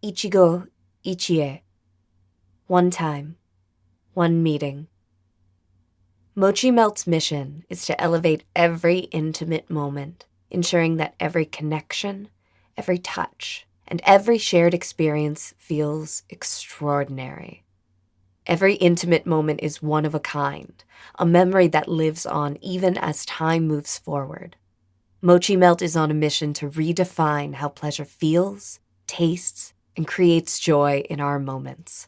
Ichigo Ichie. One time. One meeting. Mochi Melt's mission is to elevate every intimate moment, ensuring that every connection, every touch, and every shared experience feels extraordinary. Every intimate moment is one of a kind, a memory that lives on even as time moves forward. Mochi Melt is on a mission to redefine how pleasure feels, tastes, and creates joy in our moments.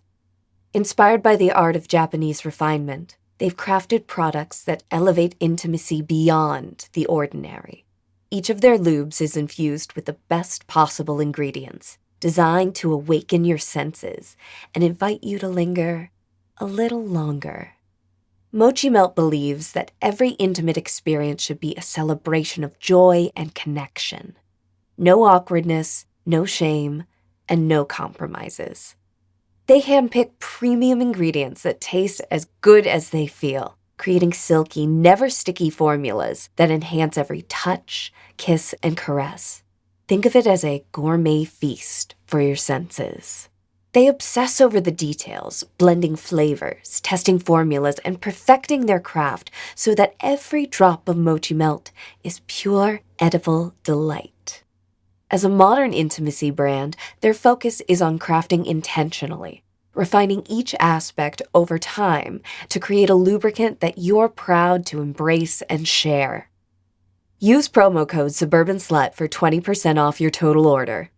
Inspired by the art of Japanese refinement, they've crafted products that elevate intimacy beyond the ordinary. Each of their lubes is infused with the best possible ingredients, designed to awaken your senses and invite you to linger a little longer. Mochi Melt believes that every intimate experience should be a celebration of joy and connection. No awkwardness, no shame, and no compromises. They handpick premium ingredients that taste as good as they feel, creating silky, never sticky formulas that enhance every touch, kiss, and caress. Think of it as a gourmet feast for your senses. They obsess over the details, blending flavors, testing formulas, and perfecting their craft so that every drop of Mochi Melt is pure, edible delight. As a modern intimacy brand, their focus is on crafting intentionally, refining each aspect over time to create a lubricant that you're proud to embrace and share. Use promo code SuburbanSlut for 20% off your total order.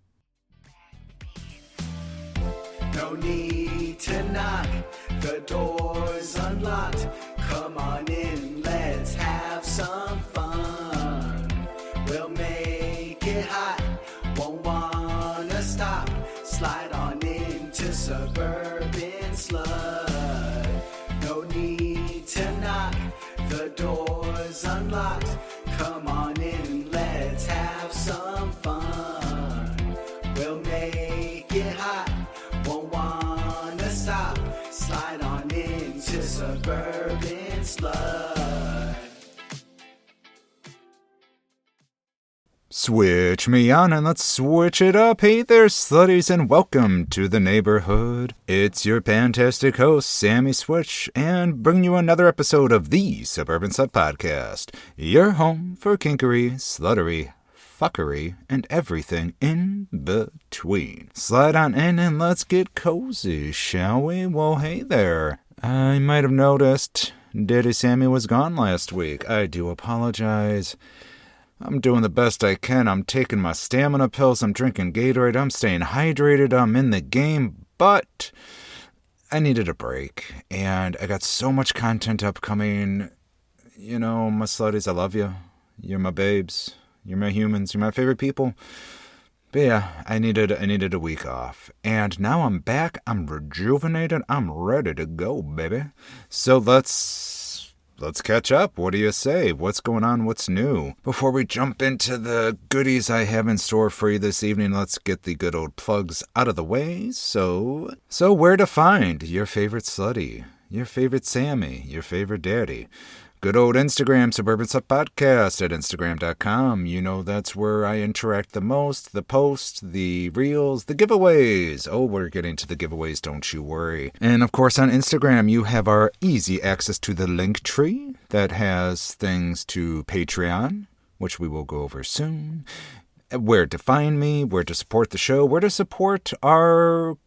No need to knock, the door's unlocked. Come on in, let's have some fun. We'll make it hot, won't wanna stop. Slide on into Suburban Slut. No need to knock, the door's unlocked. Come on in, let's have some fun. We'll make it hot, won't wanna stop. Slide on into Suburban Slut. Switch me on and let's switch it up. Hey there, slutties, and welcome to the neighborhood. It's your fantastic host, Sammy Switch, and bring you another episode of the Suburban Slut Podcast, your home for kinkery, sluttery, fuckery, and everything in between. Slide on in and let's get cozy, shall we? Well, hey there. I might have noticed Daddy Sammy was gone last week. I do apologize. I'm doing the best I can. I'm taking my stamina pills. I'm drinking Gatorade. I'm staying hydrated. I'm in the game. But I needed a break. And I got so much content upcoming. You know, my slutties, I love you. You're my babes. You're my humans. You're my favorite people. But yeah, I needed a week off. And now I'm back. I'm rejuvenated. I'm ready to go, baby. So let's catch up. What do you say? What's going on? What's new? Before we jump into the goodies I have in store for you this evening, let's get the good old plugs out of the way. So where to find your favorite slutty, your favorite Sammy, your favorite daddy? Good old Instagram, Suburban Slut Podcast at Instagram.com. You know that's where I interact the most. The posts, the reels, the giveaways. Oh, we're getting to the giveaways, don't you worry. And of course on Instagram, you have our easy access to the link tree that has things to Patreon, which we will go over soon. Where to find me, where to support the show, where to support our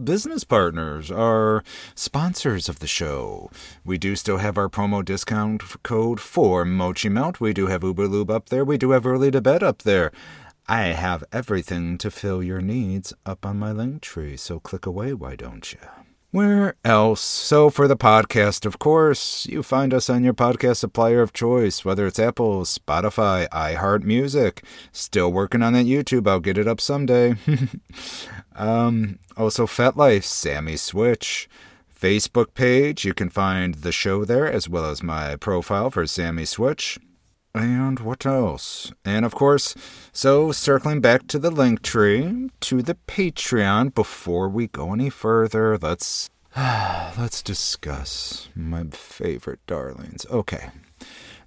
business partners, our sponsors of the show. We do still have our promo discount code for Mochi Melt. We do have Uber Lube up there. We do have Early to Bed up there. I have everything to fill your needs up on my link tree, so click away, why don't you? Where else? So for the podcast, of course, you find us on your podcast supplier of choice, whether it's Apple, Spotify, iHeartMusic. Still working on that YouTube. I'll get it up someday. Also FetLife, Sammy Switch. Facebook page, you can find the show there, as well as my profile for Sammy Switch. And what else? And of course, so circling back to the link tree, to the Patreon, before we go any further, let's discuss my favorite darlings. Okay,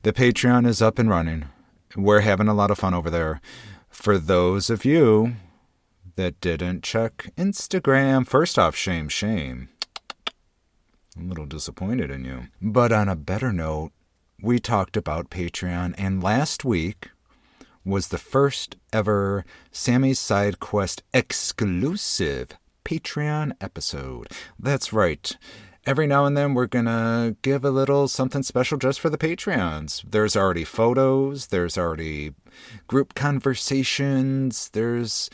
the Patreon is up and running. We're having a lot of fun over there. For those of you that didn't check Instagram. First off, shame. I'm a little disappointed in you. But on a better note, we talked about Patreon, and last week was the first ever Sammy's Side Quest exclusive Patreon episode. That's right. Every now and then we're going to give a little something special just for the Patreons. There's already photos. There's already group conversations. There's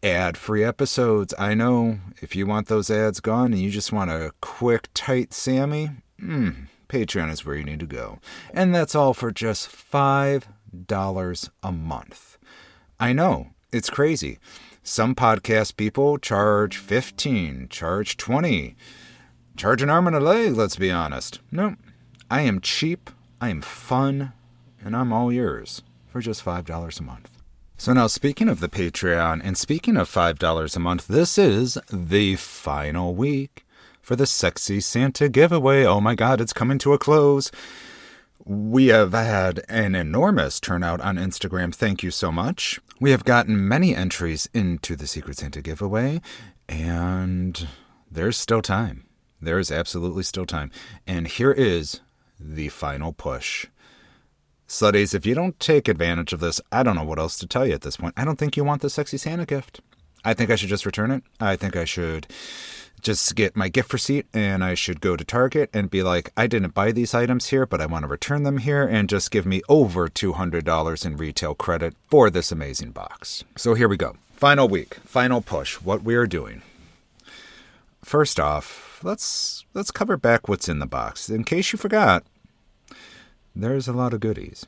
ad-free episodes. I know if you want those ads gone and you just want a quick, tight Sammy, Patreon is where you need to go. And that's all for just $5 a month. I know, it's crazy. Some podcast people charge $15, charge $20. Charge an arm and a leg, let's be honest. No, I am cheap, I am fun, and I'm all yours for just $5 a month. So now, speaking of the Patreon, and speaking of $5 a month, this is the final week for the Sexy Santa giveaway. Oh my God, it's coming to a close. We have had an enormous turnout on Instagram. Thank you so much. We have gotten many entries into the Secret Santa giveaway, and there's still time. There is absolutely still time. And here is the final push. Slutties, if you don't take advantage of this, I don't know what else to tell you at this point. I don't think you want the Sexy Santa gift. I think I should just return it. I think I should just get my gift receipt and I should go to Target and be like, I didn't buy these items here, but I want to return them here, and just give me over $200 in retail credit for this amazing box. So here we go. Final week, final push, what we are doing. First off, let's cover back what's in the box. In case you forgot, there's a lot of goodies.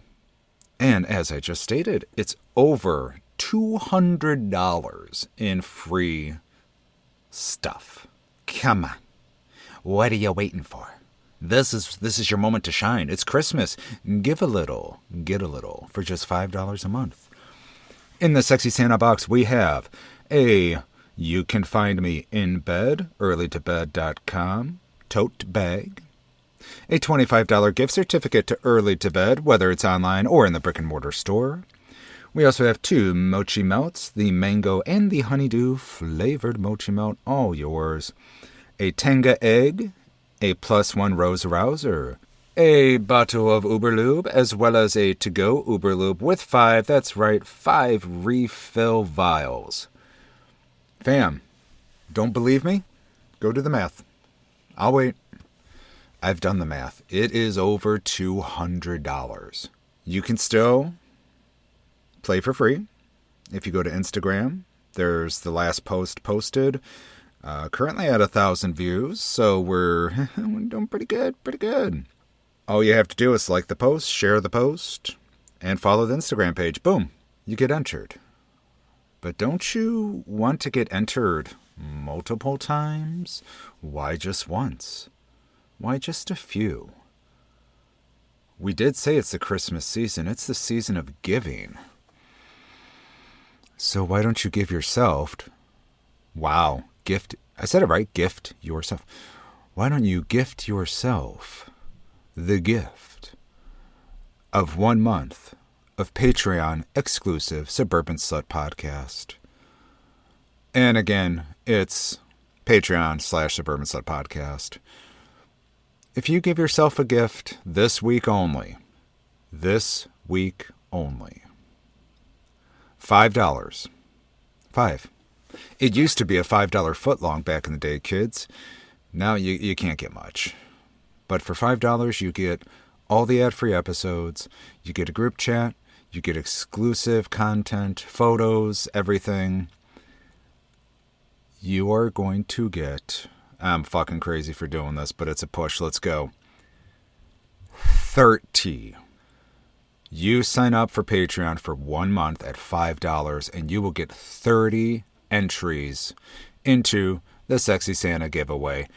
And as I just stated, it's over $200 in free stuff. Come on. What are you waiting for? This is your moment to shine. It's Christmas. Give a little, get a little for just $5 a month. In the Sexy Santa box, we have a You Can Find Me in Bed, earlytobed.com, tote bag. A $25 gift certificate to Early to Bed, whether it's online or in the brick and mortar store. We also have 2 mochi melts, the mango and the honeydew flavored mochi melt, all yours. A Tenga egg, a +1 rose rouser, a bottle of Uberlube, as well as a to-go Uberlube with 5, that's right, 5 refill vials. Fam, don't believe me? Go do the math. I'll wait. I've done the math. It is over $200. You can still play for free. If you go to Instagram, there's the last post posted. Currently at 1,000 views, so we're doing pretty good. All you have to do is like the post, share the post, and follow the Instagram page. Boom, you get entered. But don't you want to get entered multiple times? Why just once? Why just a few? We did say it's the Christmas season. It's the season of giving. So why don't you give yourself... Wow, gift... I said it right, gift yourself. Why don't you gift yourself the gift of 1 month of Patreon exclusive Suburban Slut Podcast? And again, it's Patreon/Suburban Slut Podcast. If you give yourself a gift this week only, $5. $5. It used to be a $5 footlong back in the day, kids. Now you can't get much. But for $5, you get all the ad-free episodes, you get a group chat, you get exclusive content, photos, everything. You are going to get... I'm fucking crazy for doing this, but it's a push. Let's go. 30. You sign up for Patreon for 1 month at $5, and you will get 30 entries into the Sexy Santa giveaway.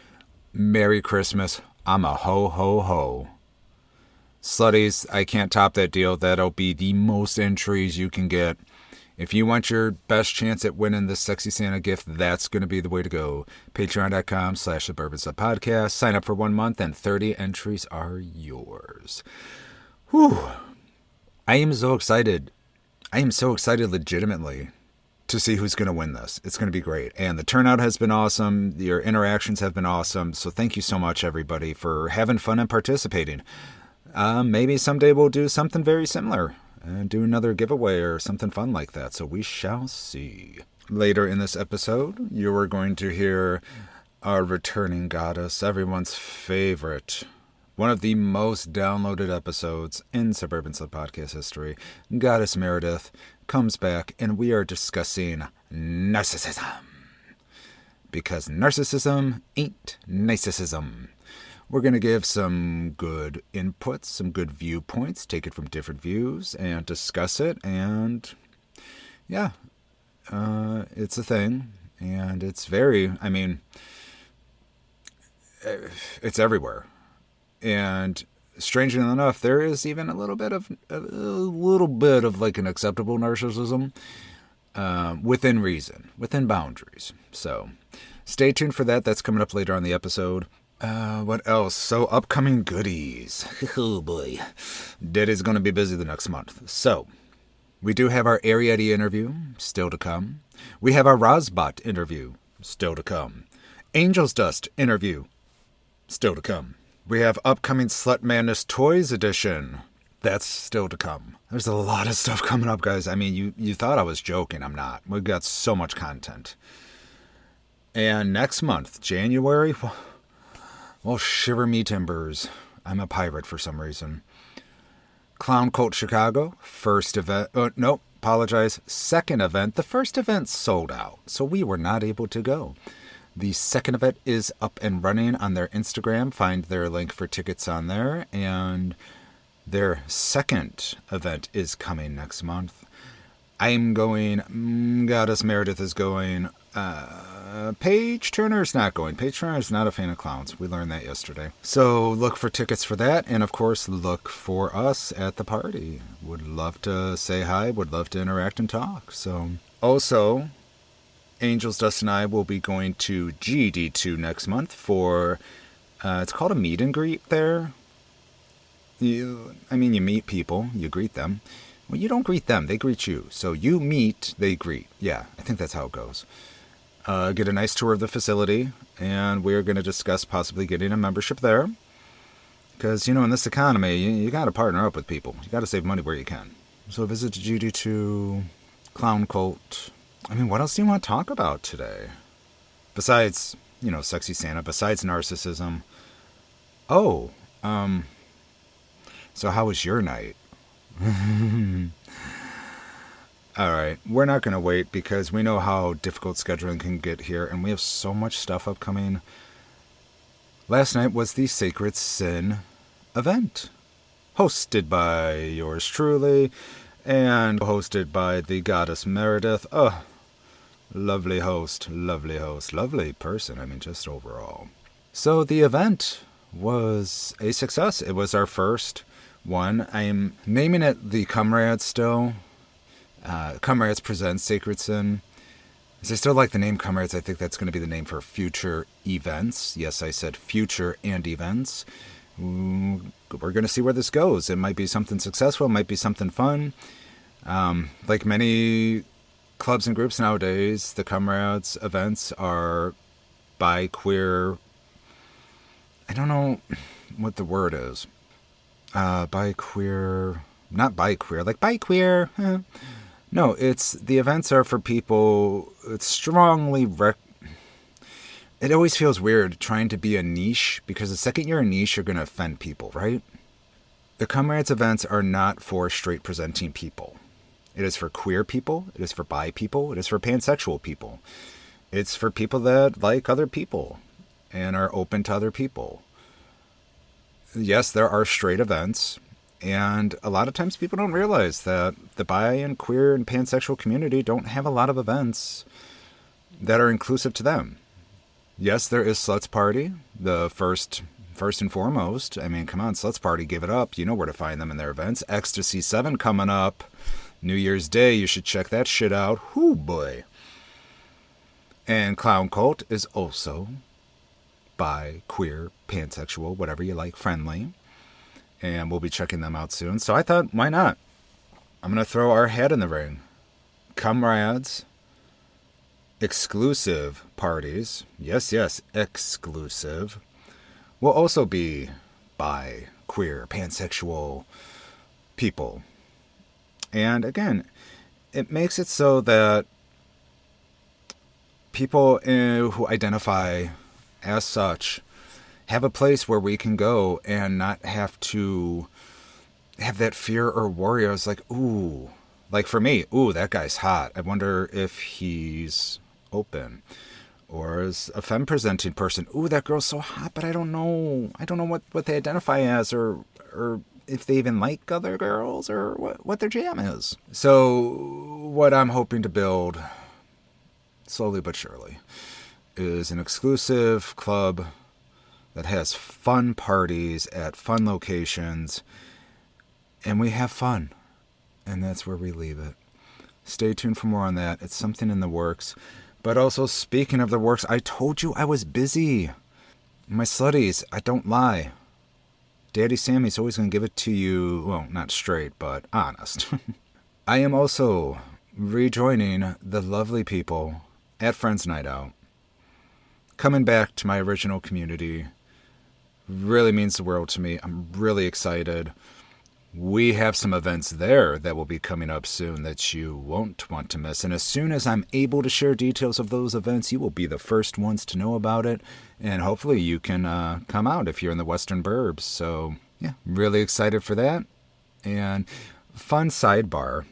Merry Christmas. I'm a ho, ho, ho. Slutties, I can't top that deal. That'll be the most entries you can get. If you want your best chance at winning the Sexy Santa gift, that's going to be the way to go. Patreon.com/SuburbanSlutPodcast. Sign up for 1 month and 30 entries are yours. Whew. I am so excited. I am so excited legitimately to see who's going to win this. It's going to be great. And the turnout has been awesome. Your interactions have been awesome. So thank you so much, everybody, for having fun and participating. Maybe someday we'll do something very similar and do another giveaway or something fun like that. So we shall see. Later in this episode, you are going to hear our returning goddess, everyone's favorite, one of the most downloaded episodes in Suburban Slut Podcast history. Goddess Meredith comes back, and we are discussing narcissism. Because narcissism ain't narcissism. We're going to give some good inputs, some good viewpoints, take it from different views, and discuss it. And yeah, it's a thing. And it's it's everywhere. And strangely enough, there is even a little bit of like an acceptable narcissism within reason, within boundaries. So stay tuned for that. That's coming up later on the episode. What else? So upcoming goodies. Oh boy. Daddy's going to be busy the next month. So we do have our Ariete interview still to come. We have our Rosbot interview still to come. Angel's Dust interview still to come. We have upcoming Slut Madness Toys edition. That's still to come. There's a lot of stuff coming up, guys. I mean, you thought I was joking. I'm not. We've got so much content. And next month, January, well, shiver me timbers. I'm a pirate for some reason. Clown Cult Chicago, first event. Second event. The first event sold out, so we were not able to go. The second event is up and running on their Instagram. Find their link for tickets on there. And their second event is coming next month. I'm going. Goddess Meredith is going. Paige Turner's not going. Paige Turner is not a fan of clowns. We learned that yesterday. So look for tickets for that. And, of course, look for us at the party. Would love to say hi. Would love to interact and talk. So also, Angel's Dust and I will be going to GD2 next month for, it's called a meet and greet there. You meet people, you greet them. Well, you don't greet them, they greet you. So you meet, they greet. Yeah, I think that's how it goes. Get a nice tour of the facility, and we're going to discuss possibly getting a membership there. Because, in this economy, you got to partner up with people. You got to save money where you can. So visit GD2, Clown Cult. What else do you want to talk about today? Besides, Sexy Santa, besides narcissism. Oh, so how was your night? All right, we're not going to wait because we know how difficult scheduling can get here, and we have so much stuff upcoming. Last night was the Sacred Sin event, hosted by yours truly, and hosted by the Goddess Meredith. Oh, lovely host, lovely person, just overall. So the event was a success. It was our first one. I am naming it the Comrades still. Comrades presents Sacred Sin. As I still like the name Comrades, I think that's going to be the name for future events. Yes, I said future and events. We're going to see where this goes. It might be something successful. It might be something fun. Like many clubs and groups nowadays, the Comrades events are bi, queer. I don't know what the word is. Bi, queer. Not bi, queer. Like bi, queer. No, the events are for people. It's strongly it always feels weird trying to be a niche, because the second you're a niche, you're going to offend people, right? The Comrades events are not for straight presenting people. It is for queer people. It is for bi people. It is for pansexual people. It's for people that like other people and are open to other people. Yes, there are straight events. And a lot of times people don't realize that the bi and queer and pansexual community don't have a lot of events that are inclusive to them. Yes, there is Sluts Party, the first and foremost. Come on, Sluts Party, give it up. You know where to find them in their events. Ecstasy 7 coming up. New Year's Day, you should check that shit out. Whoo boy. And Clown Cult is also bi, queer, pansexual, whatever you like, friendly. And we'll be checking them out soon. So I thought, why not? I'm going to throw our hat in the ring. Comrades exclusive parties, yes, exclusive, will also be bi, queer, pansexual people. And again, it makes it so that people who identify as such have a place where we can go and not have to have that fear or worry. I was like, ooh, like for me, ooh, that guy's hot. I wonder if he's open. Or as a femme-presenting person, ooh, that girl's so hot, but I don't know what they identify as, or if they even like other girls, or what their jam is. So what I'm hoping to build, slowly but surely, is an exclusive club that has fun parties at fun locations, and we have fun. And that's where we leave it. Stay tuned for more on that. It's something in the works. But also, speaking of the works, I told you I was busy. My slutties, I don't lie. Daddy Sammy's always going to give it to you, well, not straight, but honest. I am also rejoining the lovely people at Friends Night Out. Coming back to my original community really means the world to me. I'm really excited. We have some events there that will be coming up soon that you won't want to miss. And as soon as I'm able to share details of those events, you will be the first ones to know about it. And hopefully you can come out if you're in the Western Burbs. So, yeah, really excited for that. And fun sidebar.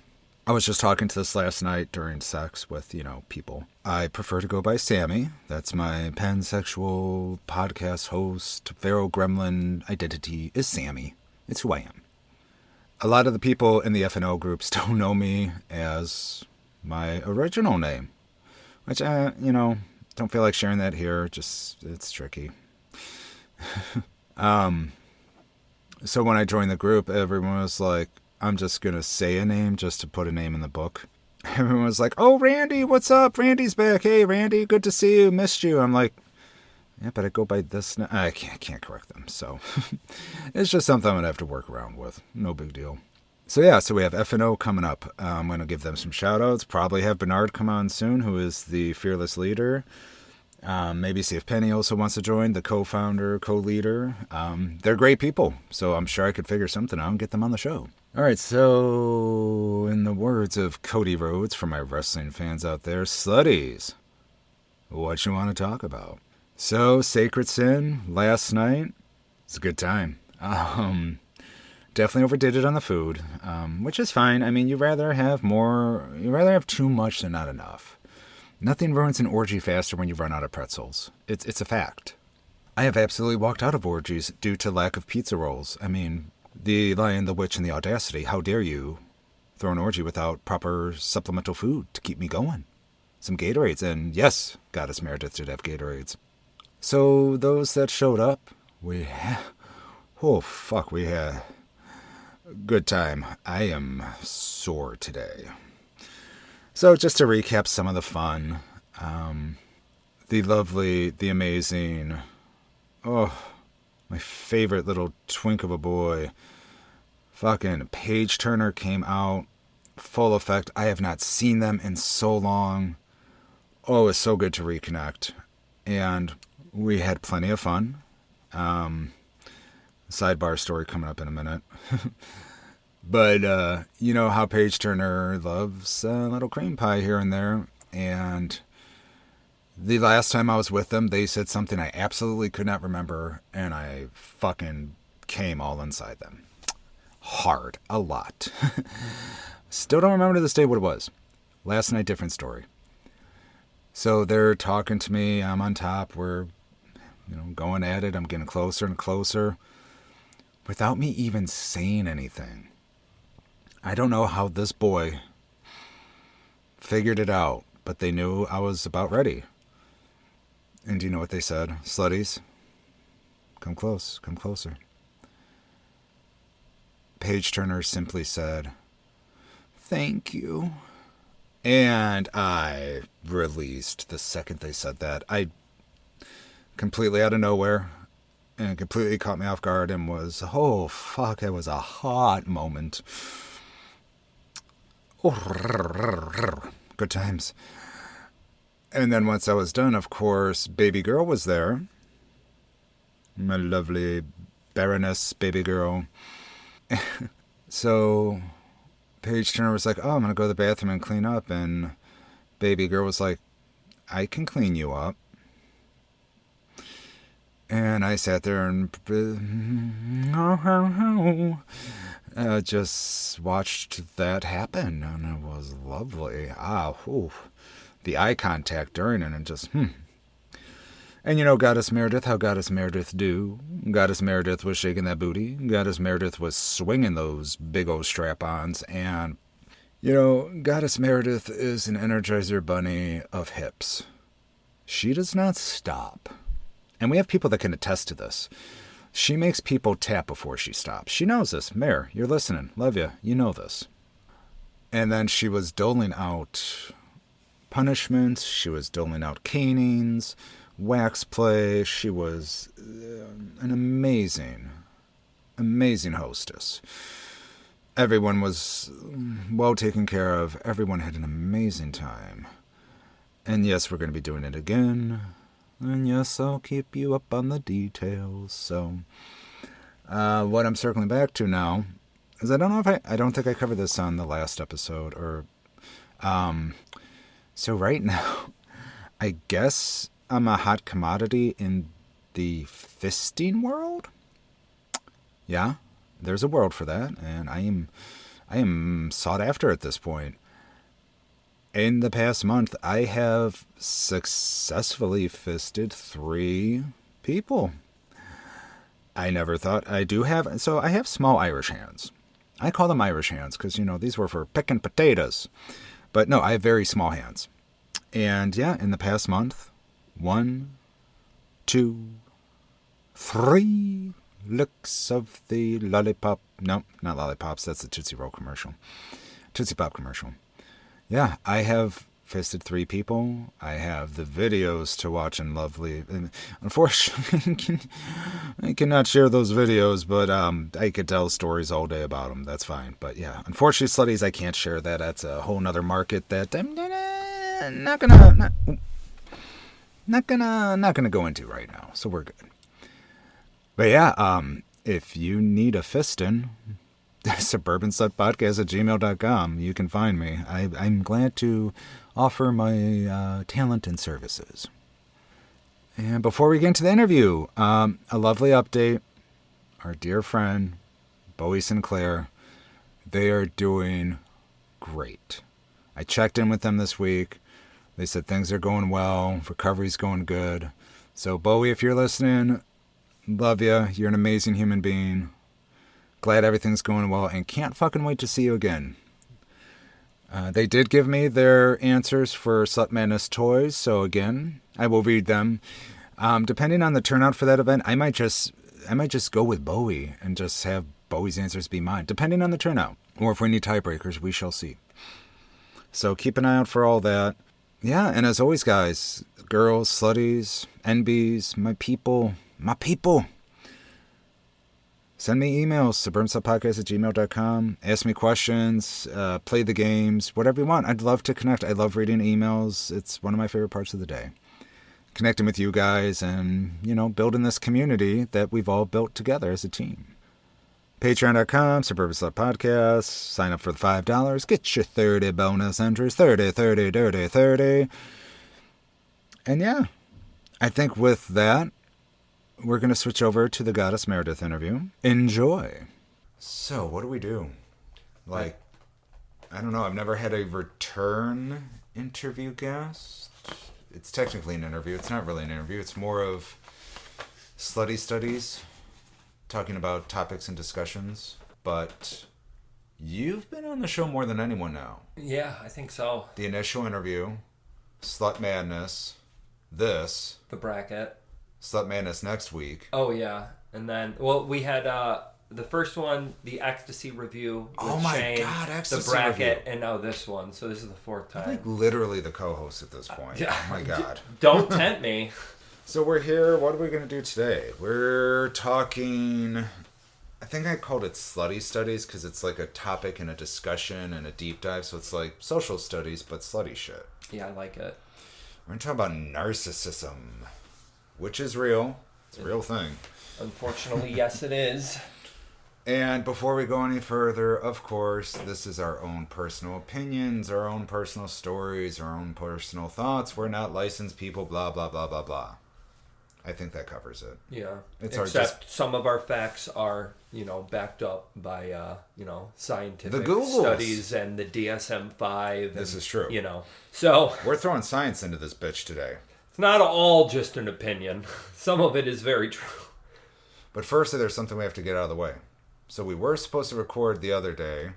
I was just talking to this last night during sex with, people. I prefer to go by Sammy. That's my pansexual podcast host. Pharaoh Gremlin identity is Sammy. It's who I am. A lot of the people in the F&O group still know me as my original name, which, don't feel like sharing that here. Just, it's tricky. So when I joined the group, everyone was like, I'm just going to say a name just to put a name in the book. Everyone was like, oh, Randy, what's up? Randy's back. Hey, Randy, good to see you. Missed you. I'm like, yeah, but I go by this. I can't correct them. So it's just something I'm going to have to work around with. No big deal. So we have F&O coming up. I'm going to give them some shout outs. Probably have Bernard come on soon, who is the fearless leader. Maybe see if Penny also wants to join, the co-founder, co-leader. They're great people. So I'm sure I could figure something out and get them on the show. All right. So in the words of Cody Rhodes, for my wrestling fans out there, slutties, what you want to talk about? So, Sacred Sin, last night, it's a good time. Definitely overdid it on the food, which is fine. I mean, you'd rather have too much than not enough. Nothing ruins an orgy faster when you run out of pretzels. It's a fact. I have absolutely walked out of orgies due to lack of pizza rolls. I mean, the Lion, the Witch, and the Audacity, how dare you throw an orgy without proper supplemental food to keep me going? Some Gatorades, and yes, Goddess Meredith did have Gatorades. So those that showed up, we had a good time. I am sore today. So just to recap some of the fun, the lovely, the amazing, my favorite little twink of a boy, fucking Page Turner came out, full effect. I have not seen them in so long. Oh, it's so good to reconnect. And we had plenty of fun. Sidebar story coming up in a minute. But, you know how Page Turner loves a little cream pie here and there. And the last time I was with them, they said something I absolutely could not remember. And I fucking came all inside them. Hard. A lot. Still don't remember to this day what it was. Last night, different story. So they're talking to me. I'm on top. We're going at it. I'm getting closer and closer without me even saying anything. I don't know how this boy figured it out, but they knew I was about ready. And do you know what they said? Slutties, come close, come closer. Page Turner simply said, thank you. And I released the second they said that. I completely out of nowhere and completely caught me off guard and was, oh, fuck, it was a hot moment. Good times. And then once I was done, of course, baby girl was there. My lovely Baroness baby girl. So Paige Turner was like, oh, I'm going to go to the bathroom and clean up. And baby girl was like, I can clean you up. And I sat there and just watched that happen. And it was lovely. The eye contact during it and just, And you know, Goddess Meredith, how Goddess Meredith do. Goddess Meredith was shaking that booty. Goddess Meredith was swinging those big old strap-ons. And, you know, Goddess Meredith is an Energizer Bunny of hips. She does not stop. And we have people that can attest to this. She makes people tap before she stops. She knows this. Mare, you're listening. Love you. You know this. And then she was doling out punishments. She was doling out canings, wax play. She was an amazing, amazing hostess. Everyone was well taken care of. Everyone had an amazing time. And yes, we're going to be doing it again. And yes, I'll keep you up on the details. So, what I'm circling back to now is I don't think I covered this on the last episode or, so right now, I guess I'm a hot commodity in the fisting world. Yeah, there's a world for that, and I am sought after at this point. In the past month, I have successfully fisted 3 people. I never thought I have small Irish hands. I call them Irish hands because, you know, these were for picking potatoes. But no, I have very small hands. And yeah, in the past month, 1, 2, 3 licks of the lollipop. No, not lollipops. That's the Tootsie Roll commercial. Tootsie Pop commercial. Yeah, I have fisted 3 people. I have the videos to watch and lovely. Unfortunately, I cannot share those videos, but I could tell stories all day about them. That's fine. But yeah, unfortunately, slutties, I can't share that. That's a whole nother market that I'm not gonna go into right now. So we're good. But yeah, if you need a fistin', suburbanslutpodcast@gmail.com. You can find me. I'm glad to offer my talent and services. And before we get into the interview, a lovely update. Our dear friend, Bowie Sinclair, they are doing great. I checked in with them this week. They said things are going well. Recovery's going good. So, Bowie, if you're listening, love you. You're an amazing human being. Glad everything's going well and can't fucking wait to see you again. They did give me their answers for Slut Madness toys, so again, I will read them. Depending on the turnout for that event, I might just go with Bowie and just have Bowie's answers be mine, depending on the turnout. Or if we need tiebreakers, we shall see. So keep an eye out for all that. Yeah, and as always, guys, girls, slutties, NBs, my people. Send me emails, suburbanslutpodcast@gmail.com. Ask me questions, play the games, whatever you want. I'd love to connect. I love reading emails. It's one of my favorite parts of the day. Connecting with you guys and, you know, building this community that we've all built together as a team. Patreon.com, Suburban Slut Podcast. Sign up for the $5. Get your 30 bonus entries. 30. And yeah, I think with that, we're going to switch over to the Goddess Meredith interview. Enjoy. So, what do we do? I don't know. I've never had a return interview guest. It's technically an interview. It's not really an interview. It's more of slutty studies, talking about topics and discussions. But you've been on the show more than anyone now. Yeah, I think so. The initial interview, Slut Madness, this. The bracket. Slut Madness next week. Oh, yeah. And then, well, we had the first one, the Ecstasy review. Oh, my Shane, God, Ecstasy the bracket, review. and now this one. So this is the 4th time. I'm like literally the co-host at this point. Oh, my God. Don't tempt me. So we're here. What are we going to do today? We're talking... I think I called it Slutty Studies because it's like a topic and a discussion and a deep dive. So it's like social studies, but slutty shit. Yeah, I like it. We're going to talk about narcissism, which is real. It's a real thing. Unfortunately, yes, it is. And before we go any further, of course, this is our own personal opinions, our own personal stories, our own personal thoughts. We're not licensed people, blah, blah, blah, blah, blah. I think that covers it. Yeah. Except some of our facts are, backed up by, scientific the Googles. studies and the DSM-5. This is true. So We're throwing science into this bitch today. it's not all just an opinion. Some of it is very true. But firstly, there's something we have to get out of the way. So we were supposed to record the other day,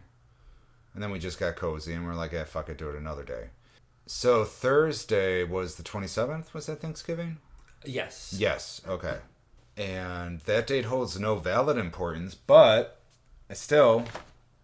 and then we just got cozy, and we're like, fuck it, do it another day. So Thursday was the 27th, was that Thanksgiving? Yes. Yes, okay. And that date holds no valid importance, but I still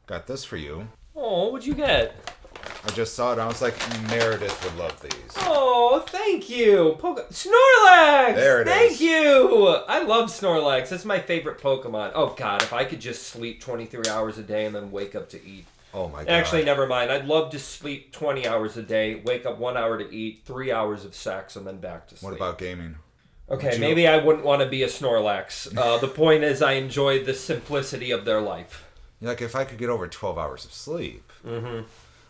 got this for you. Oh, what'd you get? I just saw it, and I was like, Meredith would love these. Oh, thank you. Snorlax! There it is. Thank you! I love Snorlax. That's my favorite Pokemon. Oh, God, if I could just sleep 23 hours a day and then wake up to eat. Oh, my God. Actually, never mind. I'd love to sleep 20 hours a day, wake up 1 hour to eat, 3 hours of sex, and then back to sleep. What about gaming? Okay, maybe I wouldn't want to be a Snorlax. The point is I enjoy the simplicity of their life. Like, if I could get over 12 hours of sleep. Mm-hmm.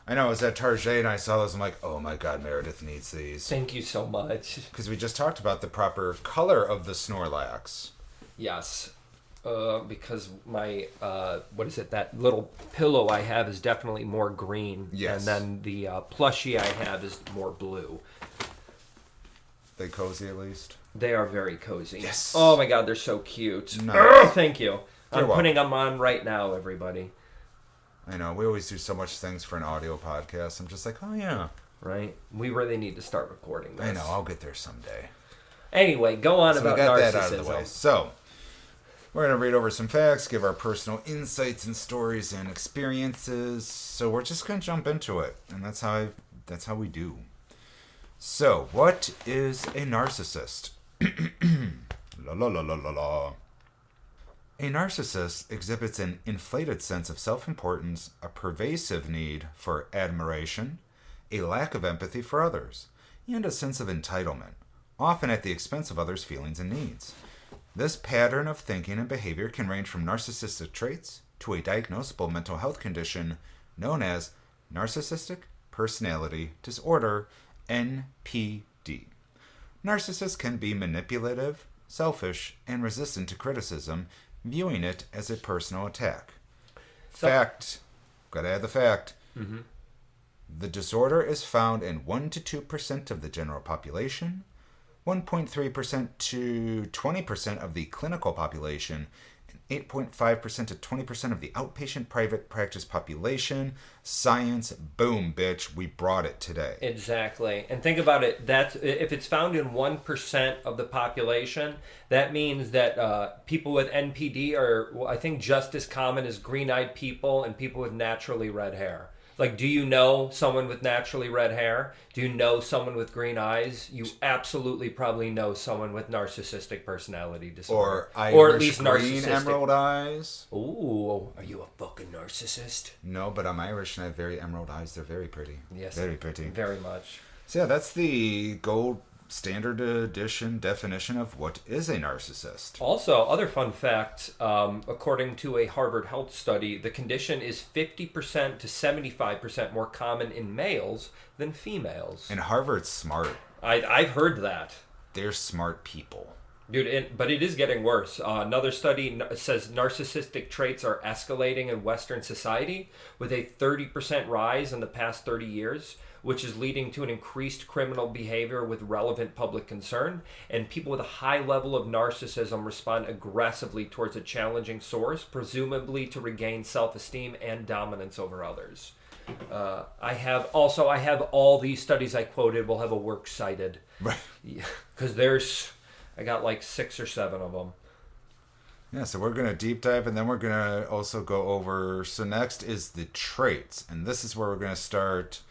I know, I was at Target and I saw those. I'm like, oh my God, Meredith needs these. Thank you so much. Because we just talked about the proper color of the Snorlax. Yes. Because my, that little pillow I have is definitely more green. Yes. And then the plushie I have is more blue. They cozy at least? They are very cozy. Yes. Oh my God, they're so cute. Nice. Oh, thank you. I'm welcome. putting them on right now, everybody. I know, we always do so much things for an audio podcast. I'm just like, oh yeah. Right? We really need to start recording this. I know, I'll get there someday. Anyway, go on So about we got narcissism. that out of the way. So, we're going to read over some facts, give our personal insights and stories and experiences. So we're just going to jump into it. And that's how we do. So, what is a narcissist? La la la la la la. A narcissist exhibits an inflated sense of self-importance, a pervasive need for admiration, a lack of empathy for others, and a sense of entitlement, often at the expense of others' feelings and needs. This pattern of thinking and behavior can range from narcissistic traits to a diagnosable mental health condition known as narcissistic personality disorder, NPD. Narcissists can be manipulative, selfish, and resistant to criticism, viewing it as a personal attack. Fact. Gotta add the fact. Mm-hmm. The disorder is found in 1 to 2% of the general population, 1.3% to 20% of the clinical population, and 8.5% to 20% of the outpatient private practice population. Science, boom, bitch, we brought it today. Exactly. And think about it, that if it's found in 1% of the population, that means that people with NPD are, I think, just as common as green-eyed people and people with naturally red hair. Like, do you know someone with naturally red hair? Do you know someone with green eyes? You absolutely probably know someone with narcissistic personality disorder. Or at least green narcissistic. emerald eyes. Ooh, are you a fucking narcissist? No, but I'm Irish and I have very emerald eyes. They're very pretty. Yes. Very pretty. Very much. So yeah, that's the gold standard edition definition of what is a narcissist. Also, other fun fact, according to a Harvard Health study, the condition is 50% to 75% more common in males than females. And Harvard's smart. I've heard that. They're smart people. Dude, but it is getting worse. Another study says narcissistic traits are escalating in Western society with a 30% rise in the past 30 years, which is leading to an increased criminal behavior with relevant public concern. And people with a high level of narcissism respond aggressively towards a challenging source, presumably to regain self-esteem and dominance over others. I have all these studies I quoted. We'll have a works cited. Right. Because I got like 6 or 7 of them. Yeah, so we're going to deep dive, and then we're going to also go over... So next is the traits, and this is where we're going to start.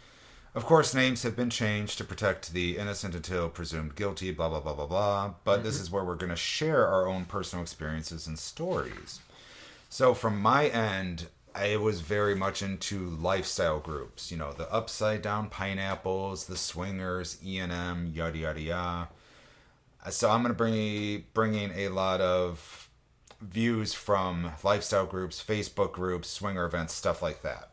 Of course, names have been changed to protect the innocent until presumed guilty, blah, blah, blah, blah, blah. But This is where we're going to share our own personal experiences and stories. So from my end, I was very much into lifestyle groups. You know, the Upside Down Pineapples, the Swingers, E&M, yada yada yada. So I'm going to be bringing a lot of views from lifestyle groups, Facebook groups, swinger events, stuff like that.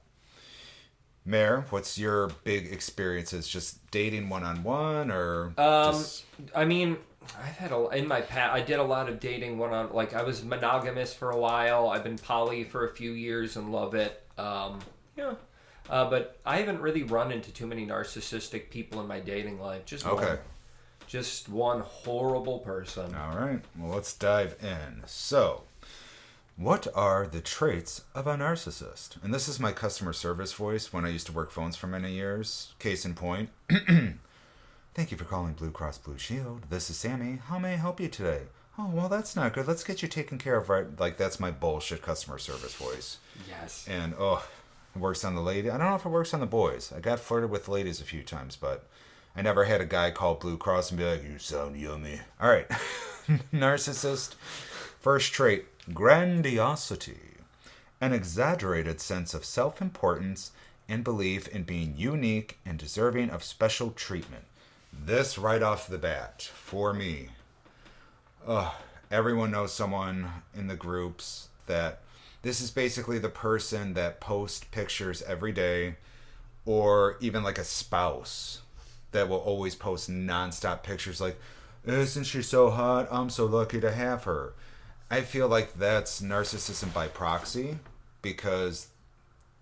Mare, what's your big experiences? Just dating one-on-one or just... I mean, I've had in my past, I did a lot of dating like I was monogamous for a while. I've been poly for a few years and love it. But I haven't really run into too many narcissistic people in my dating life. Just one horrible person. All right. Well, let's dive in. So, what are the traits of a narcissist? And this is my customer service voice when I used to work phones for many years. Case in point. Thank you for calling Blue Cross Blue Shield. This is Sammy. How may I help you today? Oh, well, that's not good. Let's get you taken care of, right? Like, that's my bullshit customer service voice. Yes. And, it works on the lady. I don't know if it works on the boys. I got flirted with ladies a few times, but I never had a guy call Blue Cross and be like, you sound yummy. All right. Narcissist. First trait, grandiosity. An exaggerated sense of self-importance and belief in being unique and deserving of special treatment. This right off the bat, for me. Everyone knows someone in the groups that this is basically the person that posts pictures every day, or even like a spouse that will always post nonstop pictures like, isn't she so hot? I'm so lucky to have her. I feel like that's narcissism by proxy, because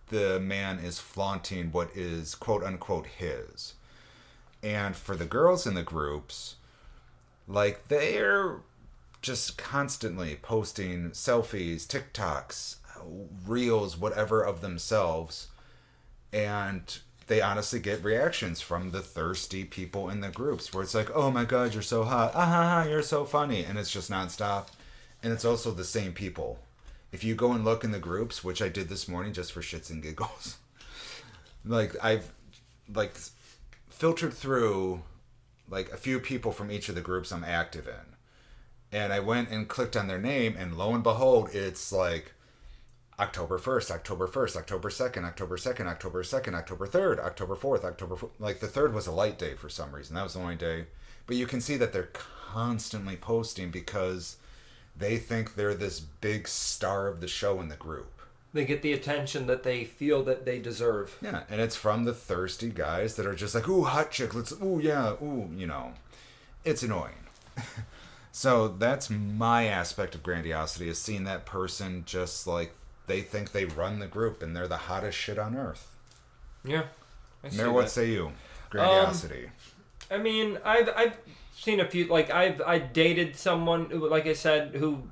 the man is flaunting what is quote unquote his. And for the girls in the groups, like, they're just constantly posting selfies, TikToks, reels, whatever of themselves. And they honestly get reactions from the thirsty people in the groups where it's like, oh my God, you're so hot. You're so funny. And it's just nonstop. And it's also the same people. If you go and look in the groups, which I did this morning just for shits and giggles, like, I've filtered through like a few people from each of the groups I'm active in. And I went and clicked on their name, and lo and behold, it's like October 1st, October 1st, October 2nd, October 2nd, October 2nd, October 3rd, October 4th, October 4th. Like, the 3rd was a light day for some reason. That was the only day. But you can see that they're constantly posting because they think they're this big star of the show in the group. They get the attention that they feel that they deserve. Yeah, and it's from the thirsty guys that are just like, ooh, hot chick, ooh, yeah, ooh, you know. It's annoying. So that's my aspect of grandiosity, is seeing that person just like they think they run the group and they're the hottest shit on earth. Yeah. Mare, what say you? Grandiosity. I mean, I've seen a few, like, I dated someone, like I said, who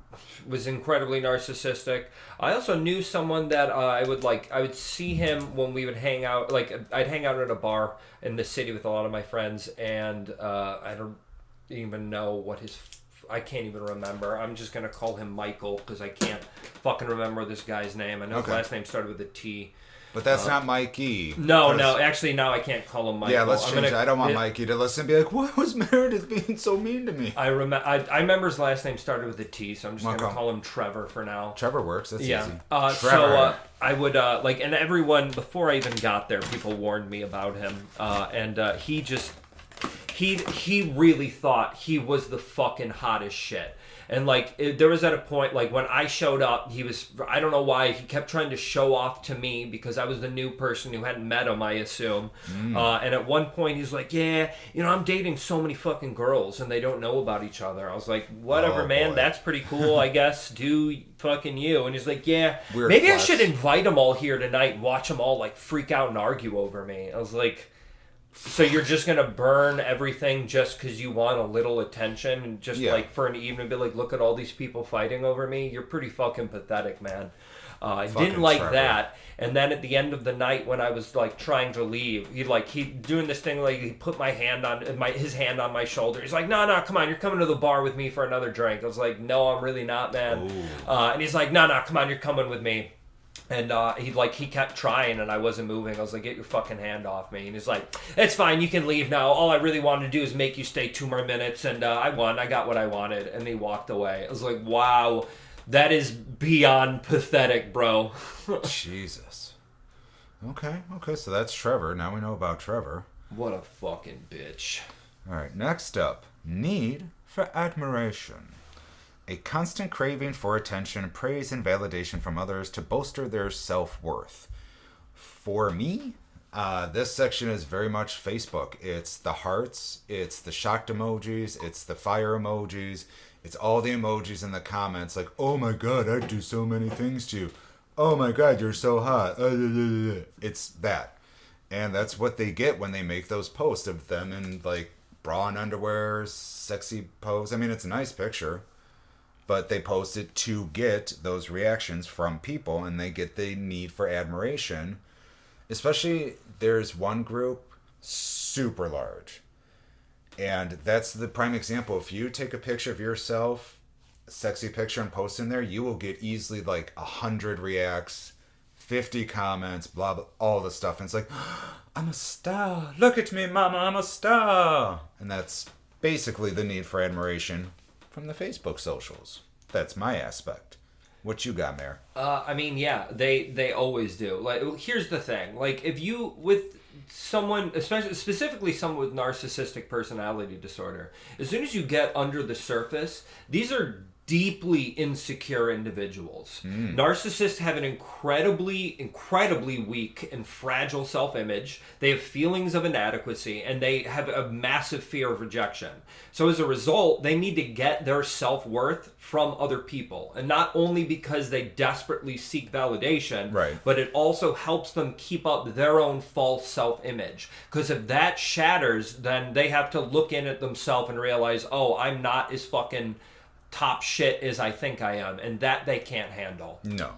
was incredibly narcissistic. I also knew someone that I would see him when we would hang out, like, I'd hang out at a bar in the city with a lot of my friends, and I don't even know what I can't even remember. I'm just going to call him Michael, because I can't fucking remember this guy's name. I know his last name started with a T. But that's not Mikey. No, actually, now I can't call him Michael. Yeah, let's change it. I don't want Mikey to listen and be like, why was Meredith being so mean to me? I remember his last name started with a T, so I'm just going to call him Trevor for now. Trevor works. That's easy. Trevor. So I would, and everyone, before I even got there, people warned me about him. And he really thought he was the fucking hottest shit. And, like, there was at a point, like, when I showed up, I don't know why, he kept trying to show off to me because I was the new person who hadn't met him, I assume. And at one point, he's like, yeah, I'm dating so many fucking girls and they don't know about each other. I was like, whatever, man, boy. That's pretty cool, I guess. Do fucking you. And he's like, yeah, weird maybe flex. I should invite them all here tonight and watch them all, like, freak out and argue over me. I was like... So you're just going to burn everything just because you want a little attention and just like for an evening be like, look at all these people fighting over me? You're pretty fucking pathetic, man. I didn't like Trevor. That. And then at the end of the night when I was like trying to leave, he doing this thing like he put his hand on my shoulder. He's like, no, come on, you're coming to the bar with me for another drink. I was like, no, I'm really not, man. And he's like, no, come on, you're coming with me. And he kept trying and I wasn't moving. I was like, get your fucking hand off me. And he's like, it's fine, you can leave now. All I really wanted to do is make you stay 2 more minutes. And I won. I got what I wanted. And he walked away. I was like, wow, That is beyond pathetic, bro. Jesus. Okay, so that's Trevor. Now we know about Trevor. What a fucking bitch. All right, next up, need for admiration. A constant craving for attention, praise, and validation from others to bolster their self-worth. For me, this section is very much Facebook. It's the hearts, it's the shocked emojis, it's the fire emojis, it's all the emojis in the comments like, oh my god, I'd do so many things to you. Oh my god, you're so hot. It's that. And that's what they get when they make those posts of them in like bra and underwear, sexy pose. I mean, it's a nice picture, but they post it to get those reactions from people, and they get the need for admiration. Especially, there's one group, super large. And that's the prime example. If you take a picture of yourself, a sexy picture, and post in there, you will get easily like 100 reacts, 50 comments, blah, blah, all the stuff. And it's like, I'm a star. Look at me, mama, I'm a star. And that's basically the need for admiration from the Facebook socials. That's my aspect. What you got, Mayor? I mean, yeah, they always do. Like, here's the thing. Like, if you, with someone, specifically someone with narcissistic personality disorder, as soon as you get under the surface, these are deeply insecure individuals. Narcissists have an incredibly weak and fragile self-image. They have feelings of inadequacy, and they have a massive fear of rejection. So as a result, they need to get their self-worth from other people. And not only because they desperately seek validation, right, but it also helps them keep up their own false self-image. Because if that shatters, then they have to look in at themselves and realize, oh, I'm not as fucking top shit as I think I am, and that they can't handle. No,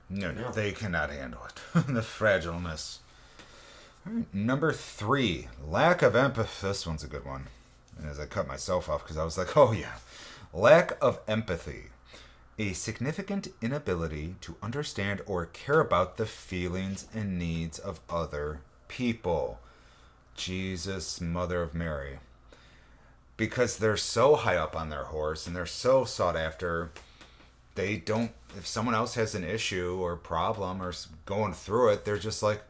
they cannot handle it. The fragileness. All right, number 3, lack of empathy. This one's a good one. And as I cut myself off because I was like, oh yeah, lack of empathy. A significant inability to understand or care about the feelings and needs of other people. Jesus, Mother of Mary. Because they're so high up on their horse and they're so sought after, they don't, if someone else has an issue or problem or going through it, they're just like,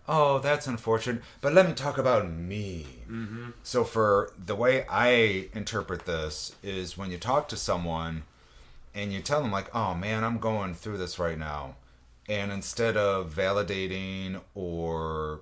oh, that's unfortunate, but let me talk about me. Mm-hmm. So for the way I interpret this is when you talk to someone and you tell them like, oh man, I'm going through this right now. And instead of validating or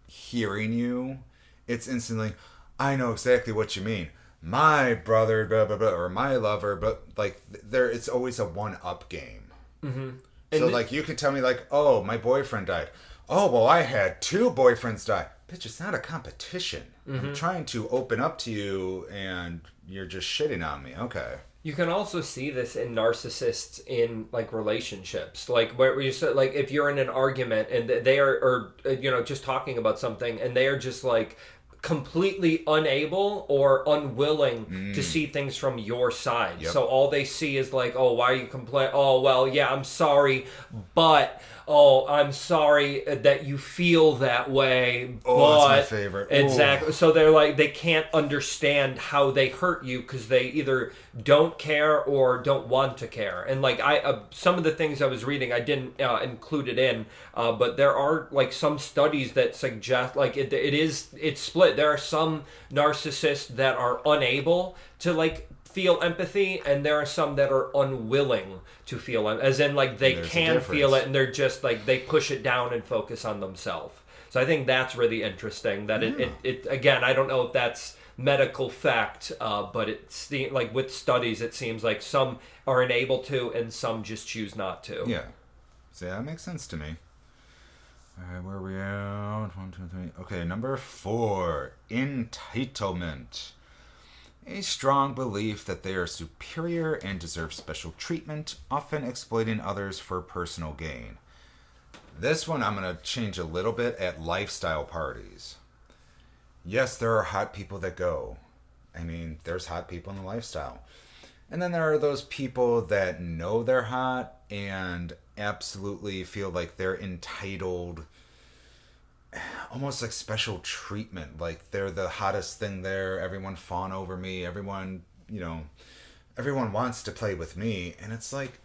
hearing you, it's instantly, I know exactly what you mean. My brother, blah, blah, blah, or my lover, but like it's always a one-up game. Mm-hmm. So like you can tell me like, oh, my boyfriend died. Oh, well, I had 2 boyfriends die. Bitch, it's not a competition. Mm-hmm. I'm trying to open up to you and you're just shitting on me. Okay. You can also see this in narcissists in like relationships, like where you said, like if you're in an argument and they are, or you know, just talking about something and they are just like completely unable or unwilling to see things from your side. Yep. So all they see is like, oh, why are you complaining? Oh, well, yeah, I'm sorry, but oh, I'm sorry that you feel that way. Oh, that's my favorite. Exactly. Ooh. So they're like, they can't understand how they hurt you because they either don't care or don't want to care. And like some of the things I was reading, I didn't include it in, but there are like some studies that suggest like it's split. There are some narcissists that are unable to like feel empathy, and there are some that are unwilling to feel it, as in like they can feel it and they're just like they push it down and focus on themselves. So I think that's really interesting that it again, I don't know if that's medical fact, but it's like with studies it seems like some are unable to and some just choose not to. Yeah, so that makes sense to me. All right, where are we at? 1, 2, 3. Okay, number 4, entitlement. A strong belief that they are superior and deserve special treatment, often exploiting others for personal gain. This one I'm going to change a little bit at lifestyle parties. Yes, there are hot people that go. I mean, there's hot people in the lifestyle. And then there are those people that know they're hot and absolutely feel like they're entitled, almost like special treatment, like they're the hottest thing there, everyone fawn over me, everyone, you know, everyone wants to play with me, and it's like,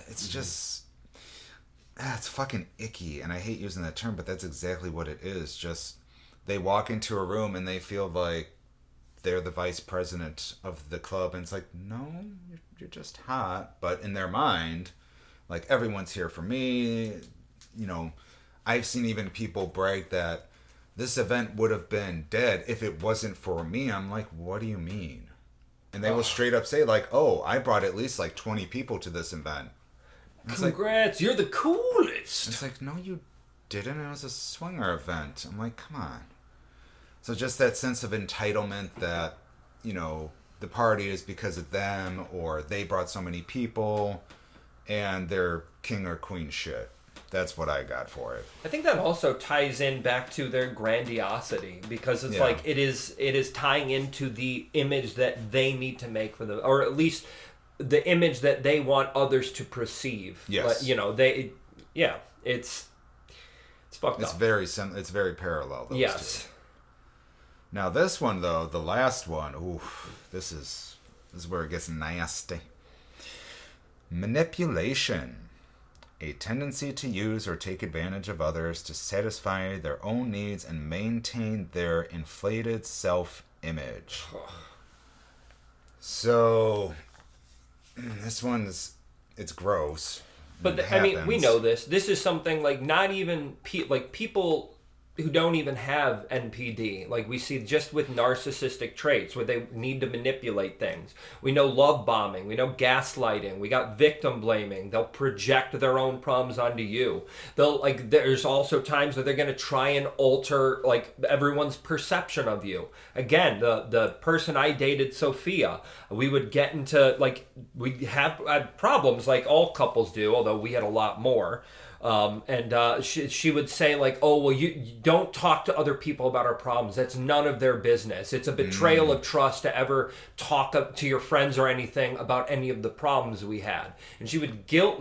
it's just, it's fucking icky, and I hate using that term, but that's exactly what it is. Just, they walk into a room and they feel like they're the vice president of the club, and it's like, no, you're just hot. But in their mind, like, everyone's here for me. You know, I've seen even people brag that this event would have been dead if it wasn't for me. I'm like, what do you mean? And they will straight up say, like, oh, I brought at least like 20 people to this event. Congrats, you're the coolest. It's like, no, you didn't. It was a swinger event. I'm like, come on. So just that sense of entitlement that, you know, the party is because of them, or they brought so many people, and they're king or queen shit. That's what I got for it. I think that also ties in back to their grandiosity, because it's like it is tying into the image that they need to make for them, or at least the image that they want others to perceive. Yes. But, you know, it's fucked up. It's very parallel, those yes. two. Now this one, though, the last one, oof, this is where it gets nasty. Manipulation. A tendency to use or take advantage of others to satisfy their own needs and maintain their inflated self-image. So, this one's, it's gross. But, I mean, we know this. This is something, like, not even, people who don't even have NPD. Like, we see just with narcissistic traits where they need to manipulate things. We know love bombing. We know gaslighting. We got victim blaming. They'll project their own problems onto you. There's also times where they're going to try and alter, like, everyone's perception of you. Again, the person I dated, Sophia, we would get into, like, we have problems like all couples do, although we had a lot more. She would say, like, oh, well, you don't talk to other people about our problems. That's none of their business. It's a betrayal of trust to ever talk to your friends or anything about any of the problems we had. And she would guilt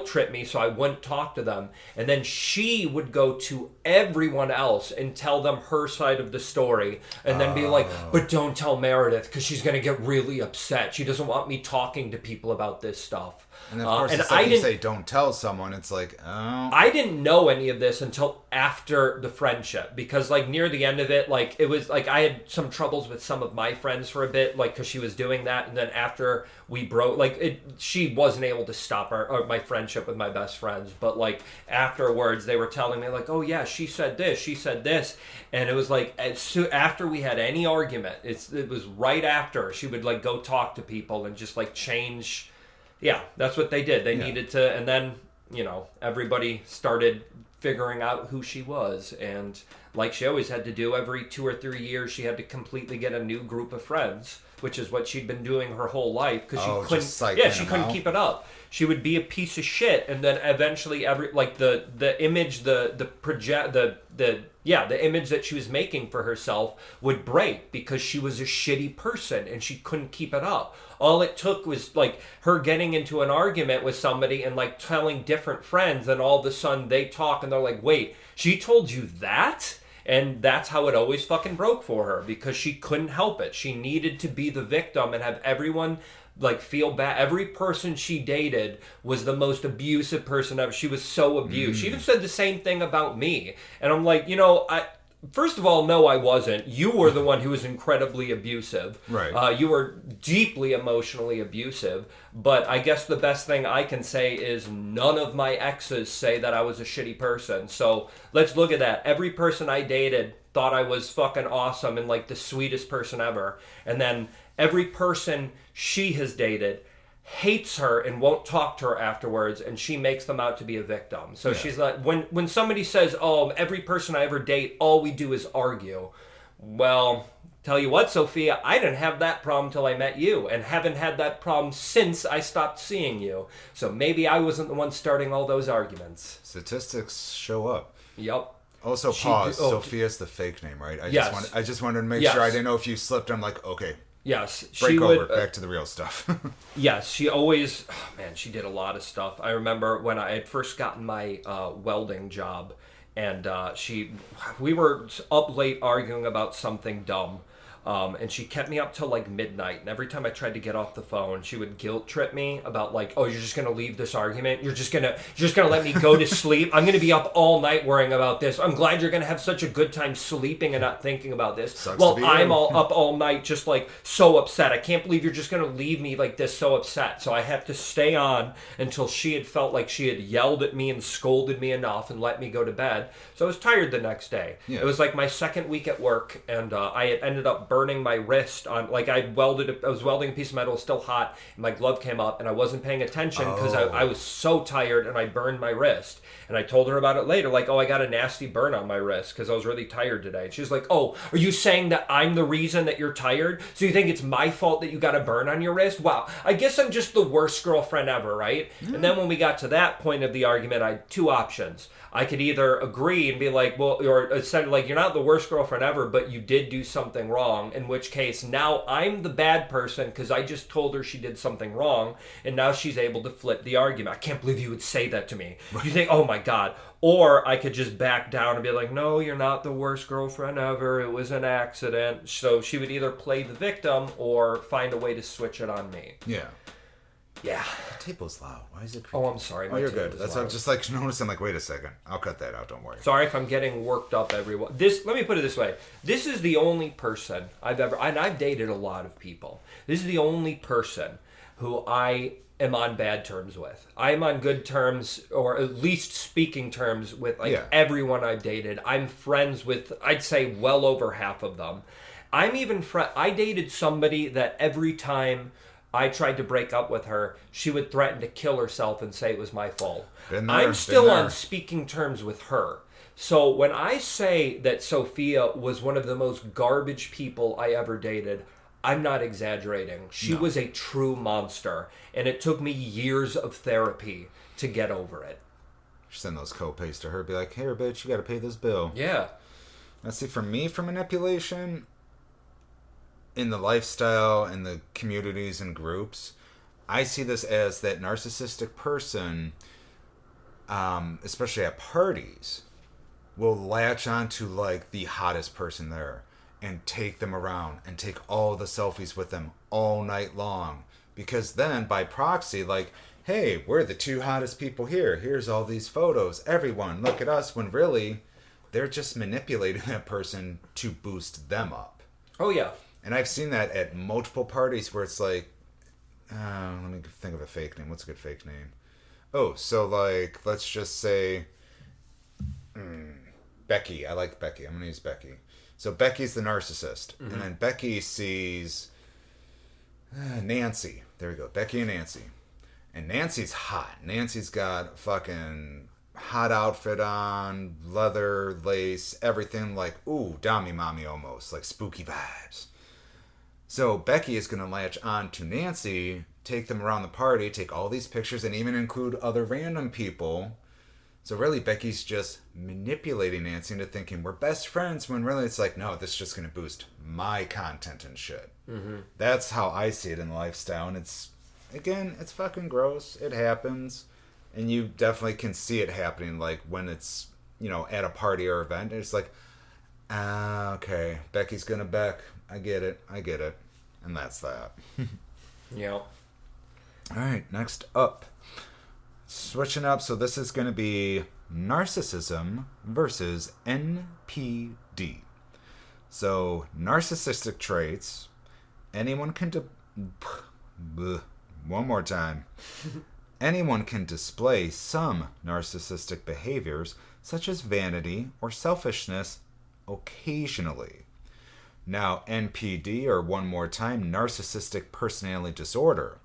trip me so I wouldn't talk to them. And then she would go to everyone else and tell them her side of the story, and then be like, but don't tell Meredith because she's going to get really upset. She doesn't want me talking to people about this stuff. And of course, it's like you say, don't tell someone. It's like, oh. I didn't know any of this until after the friendship, because, like, near the end of it, like, it was like I had some troubles with some of my friends for a bit, like, because she was doing that, and then after we broke, like, she wasn't able to stop my friendship with my best friends, but, like, afterwards they were telling me, like, oh yeah, she said this, and it was like, after we had any argument, it was right after she would, like, go talk to people and just, like, change. Yeah, that's what they did. They needed to, and then, you know, everybody started figuring out who she was, and like she always had to do, every 2 or 3 years, she had to completely get a new group of friends, which is what she'd been doing her whole life, because she couldn't keep it up. She would be a piece of shit, and then eventually, the image, the image that she was making for herself would break because she was a shitty person and she couldn't keep it up. All it took was, like, her getting into an argument with somebody and, like, telling different friends, and all of a sudden they talk and they're like, wait, she told you that? And that's how it always fucking broke for her, because she couldn't help it. She needed to be the victim and have everyone, like, feel bad. Every person she dated was the most abusive person ever. She was so abused. She even said the same thing about me. And I'm like, you know, first of all, no, I wasn't. You were the one who was incredibly abusive. Right. You were deeply emotionally abusive. But I guess the best thing I can say is none of my exes say that I was a shitty person. So let's look at that. Every person I dated thought I was fucking awesome and, like, the sweetest person ever. And then every person she has dated hates her and won't talk to her afterwards, and she makes them out to be a victim. So she's like, when somebody says, oh, every person I ever date, all we do is argue. Well, tell you what, Sophia, I didn't have that problem till I met you, and haven't had that problem since I stopped seeing you. So maybe I wasn't the one starting all those arguments. Statistics show up. Yep. Also, pause. Sophia's the fake name, right? I just wanted to make sure. I didn't know if you slipped. I'm like, okay. Yes. Back to the real stuff. Yes, she always, she did a lot of stuff. I remember when I had first gotten my welding job, and we were up late arguing about something dumb. And she kept me up till like midnight. And every time I tried to get off the phone, she would guilt trip me about like, oh, you're just going to leave this argument? You're just going to let me go to sleep? I'm going to be up all night worrying about this. I'm glad you're going to have such a good time sleeping and not thinking about this. Sucks Well, to be I'm you. all up all night just like so upset. I can't believe you're just going to leave me like this so upset. So I had to stay on until she had felt like she had yelled at me and scolded me enough and let me go to bed. So I was tired the next day. Yeah. It was like my second week at work, and I had ended up burning my wrist on, like I was welding a piece of metal, it was still hot, and my glove came up, and I wasn't paying attention because I was so tired, and I burned my wrist. And I told her about it later, like, oh, I got a nasty burn on my wrist because I was really tired today. And she's like, oh, are you saying that I'm the reason that you're tired? So you think it's my fault that you got a burn on your wrist? Wow, I guess I'm just the worst girlfriend ever, right? And then when we got to that point of the argument, I had two options. I could either agree and be like, well, or instead like, you're not the worst girlfriend ever, but you did do something wrong, in which case now I'm the bad person because I just told her she did something wrong, and now she's able to flip the argument. I can't believe you would say that to me. You think, oh my God. Or I could just back down and be like, no, you're not the worst girlfriend ever. It was an accident. So she would either play the victim or find a way to switch it on me. Yeah. Yeah. The table's loud. Why is it creepy? Oh, I'm sorry. Oh, you're good. That's I'm just like noticing, like, wait a second. I'll cut that out. Don't worry. Sorry if I'm getting worked up, everyone. Let me put it this way. This is the only person I've ever, and I've dated a lot of people. This is the only person who I am on bad terms with. I am on good terms, or at least speaking terms with everyone I've dated. I'm friends with, I'd say, well over half of them. I dated somebody that every time I tried to break up with her, she would threaten to kill herself and say it was my fault. I'm still on speaking terms with her. So when I say that Sophia was one of the most garbage people I ever dated, I'm not exaggerating. She was a true monster, and it took me years of therapy to get over it. Send those co-pays to her. Be like, here, bitch, you got to pay this bill. Yeah. Now, see, for me, for manipulation, in the lifestyle and the communities and groups, I see this as that narcissistic person, especially at parties, will latch on to like the hottest person there and take them around and take all the selfies with them all night long. Because then, by proxy, like, hey, we're the two hottest people here. Here's all these photos. Everyone, look at us. When really, they're just manipulating that person to boost them up. Oh, yeah. And I've seen that at multiple parties where it's like, let me think of a fake name. What's a good fake name? Oh, so like, let's just say Becky. I like Becky. I'm going to use Becky. So Becky's the narcissist. Mm-hmm. And then Becky sees Nancy. There we go. Becky and Nancy. And Nancy's hot. Nancy's got a fucking hot outfit on, leather, lace, everything like, ooh, Dami Mommy almost. Like spooky vibes. So Becky is going to latch on to Nancy, take them around the party, take all these pictures, and even include other random people. So really, Becky's just manipulating Nancy into thinking we're best friends, when really it's like, no, this is just going to boost my content and shit. Mm-hmm. That's how I see it in the lifestyle. And it's, again, it's fucking gross. It happens. And you definitely can see it happening, like when it's, at a party or event. It's like, okay, Becky's going to Beck. I get it. And that's that. Yeah. All right, next up. Switching up, so this is going to be Narcissism versus NPD. So, narcissistic traits, anyone can one more time. Anyone can display some narcissistic behaviors, such as vanity or selfishness, occasionally. Now, NPD, or one more time, narcissistic personality disorder,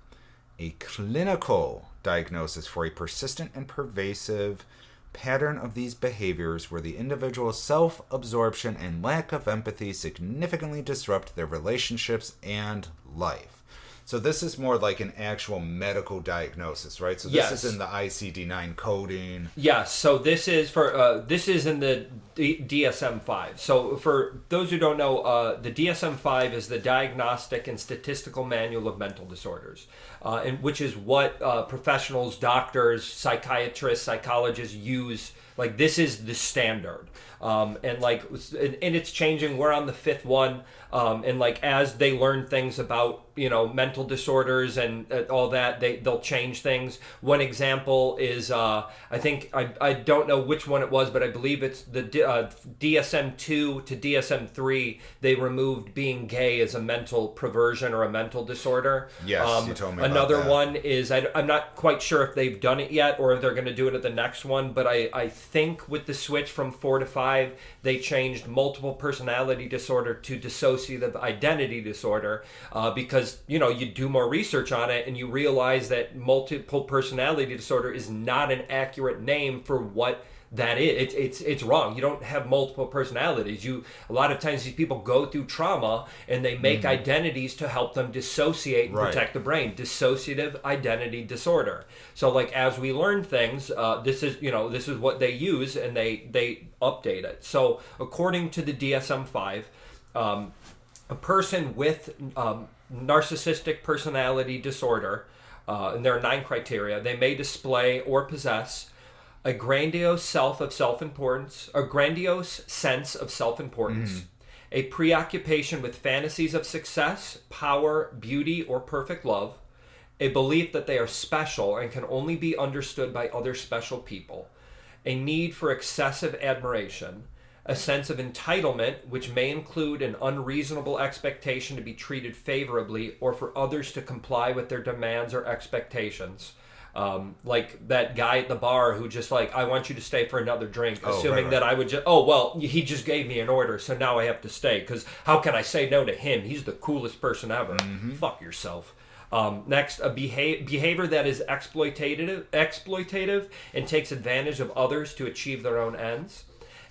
a clinical diagnosis for a persistent and pervasive pattern of these behaviors where the individual's self-absorption and lack of empathy significantly disrupt their relationships and life. So this is more like an actual medical diagnosis, right? So this is in the ICD-9 coding. Yes. So this is for this is in the DSM-5. So for those who don't know, the DSM-5 is the Diagnostic and Statistical Manual of Mental Disorders, and which is what professionals, doctors, psychiatrists, psychologists use Like, this is the standard. And like, and it's changing. We're on the 5th one. And like, as they learn things about, mental disorders and all that, they'll change things. One example is, I think, I don't know which one it was, but I believe it's the DSM-2 to DSM-3. They removed being gay as a mental perversion or a mental disorder. Yes, you told me about another that. one is, I'm not quite sure if they've done it yet or if they're going to do it at the next one, but I think with the switch from 4 to 5, they changed multiple personality disorder to dissociative identity disorder, because you do more research on it and you realize that multiple personality disorder is not an accurate name for what that is. It's wrong. You don't have multiple personalities. A lot of times these people go through trauma and they make identities to help them dissociate and protect the brain. Dissociative identity disorder. So like, as we learn things, this is what they use, and they update it. So according to the DSM-5, a person with narcissistic personality disorder, and there are 9 criteria, they may display or possess a grandiose self-importance, a grandiose sense of self-importance, a preoccupation with fantasies of success, power, beauty, or perfect love, a belief that they are special and can only be understood by other special people, a need for excessive admiration, a sense of entitlement, which may include an unreasonable expectation to be treated favorably or for others to comply with their demands or expectations. Like that guy at the bar who just like, I want you to stay for another drink, assuming that I would just, he just gave me an order, so now I have to stay, because how can I say no to him? He's the coolest person ever. Fuck yourself. Next, a behavior that is exploitative and takes advantage of others to achieve their own ends.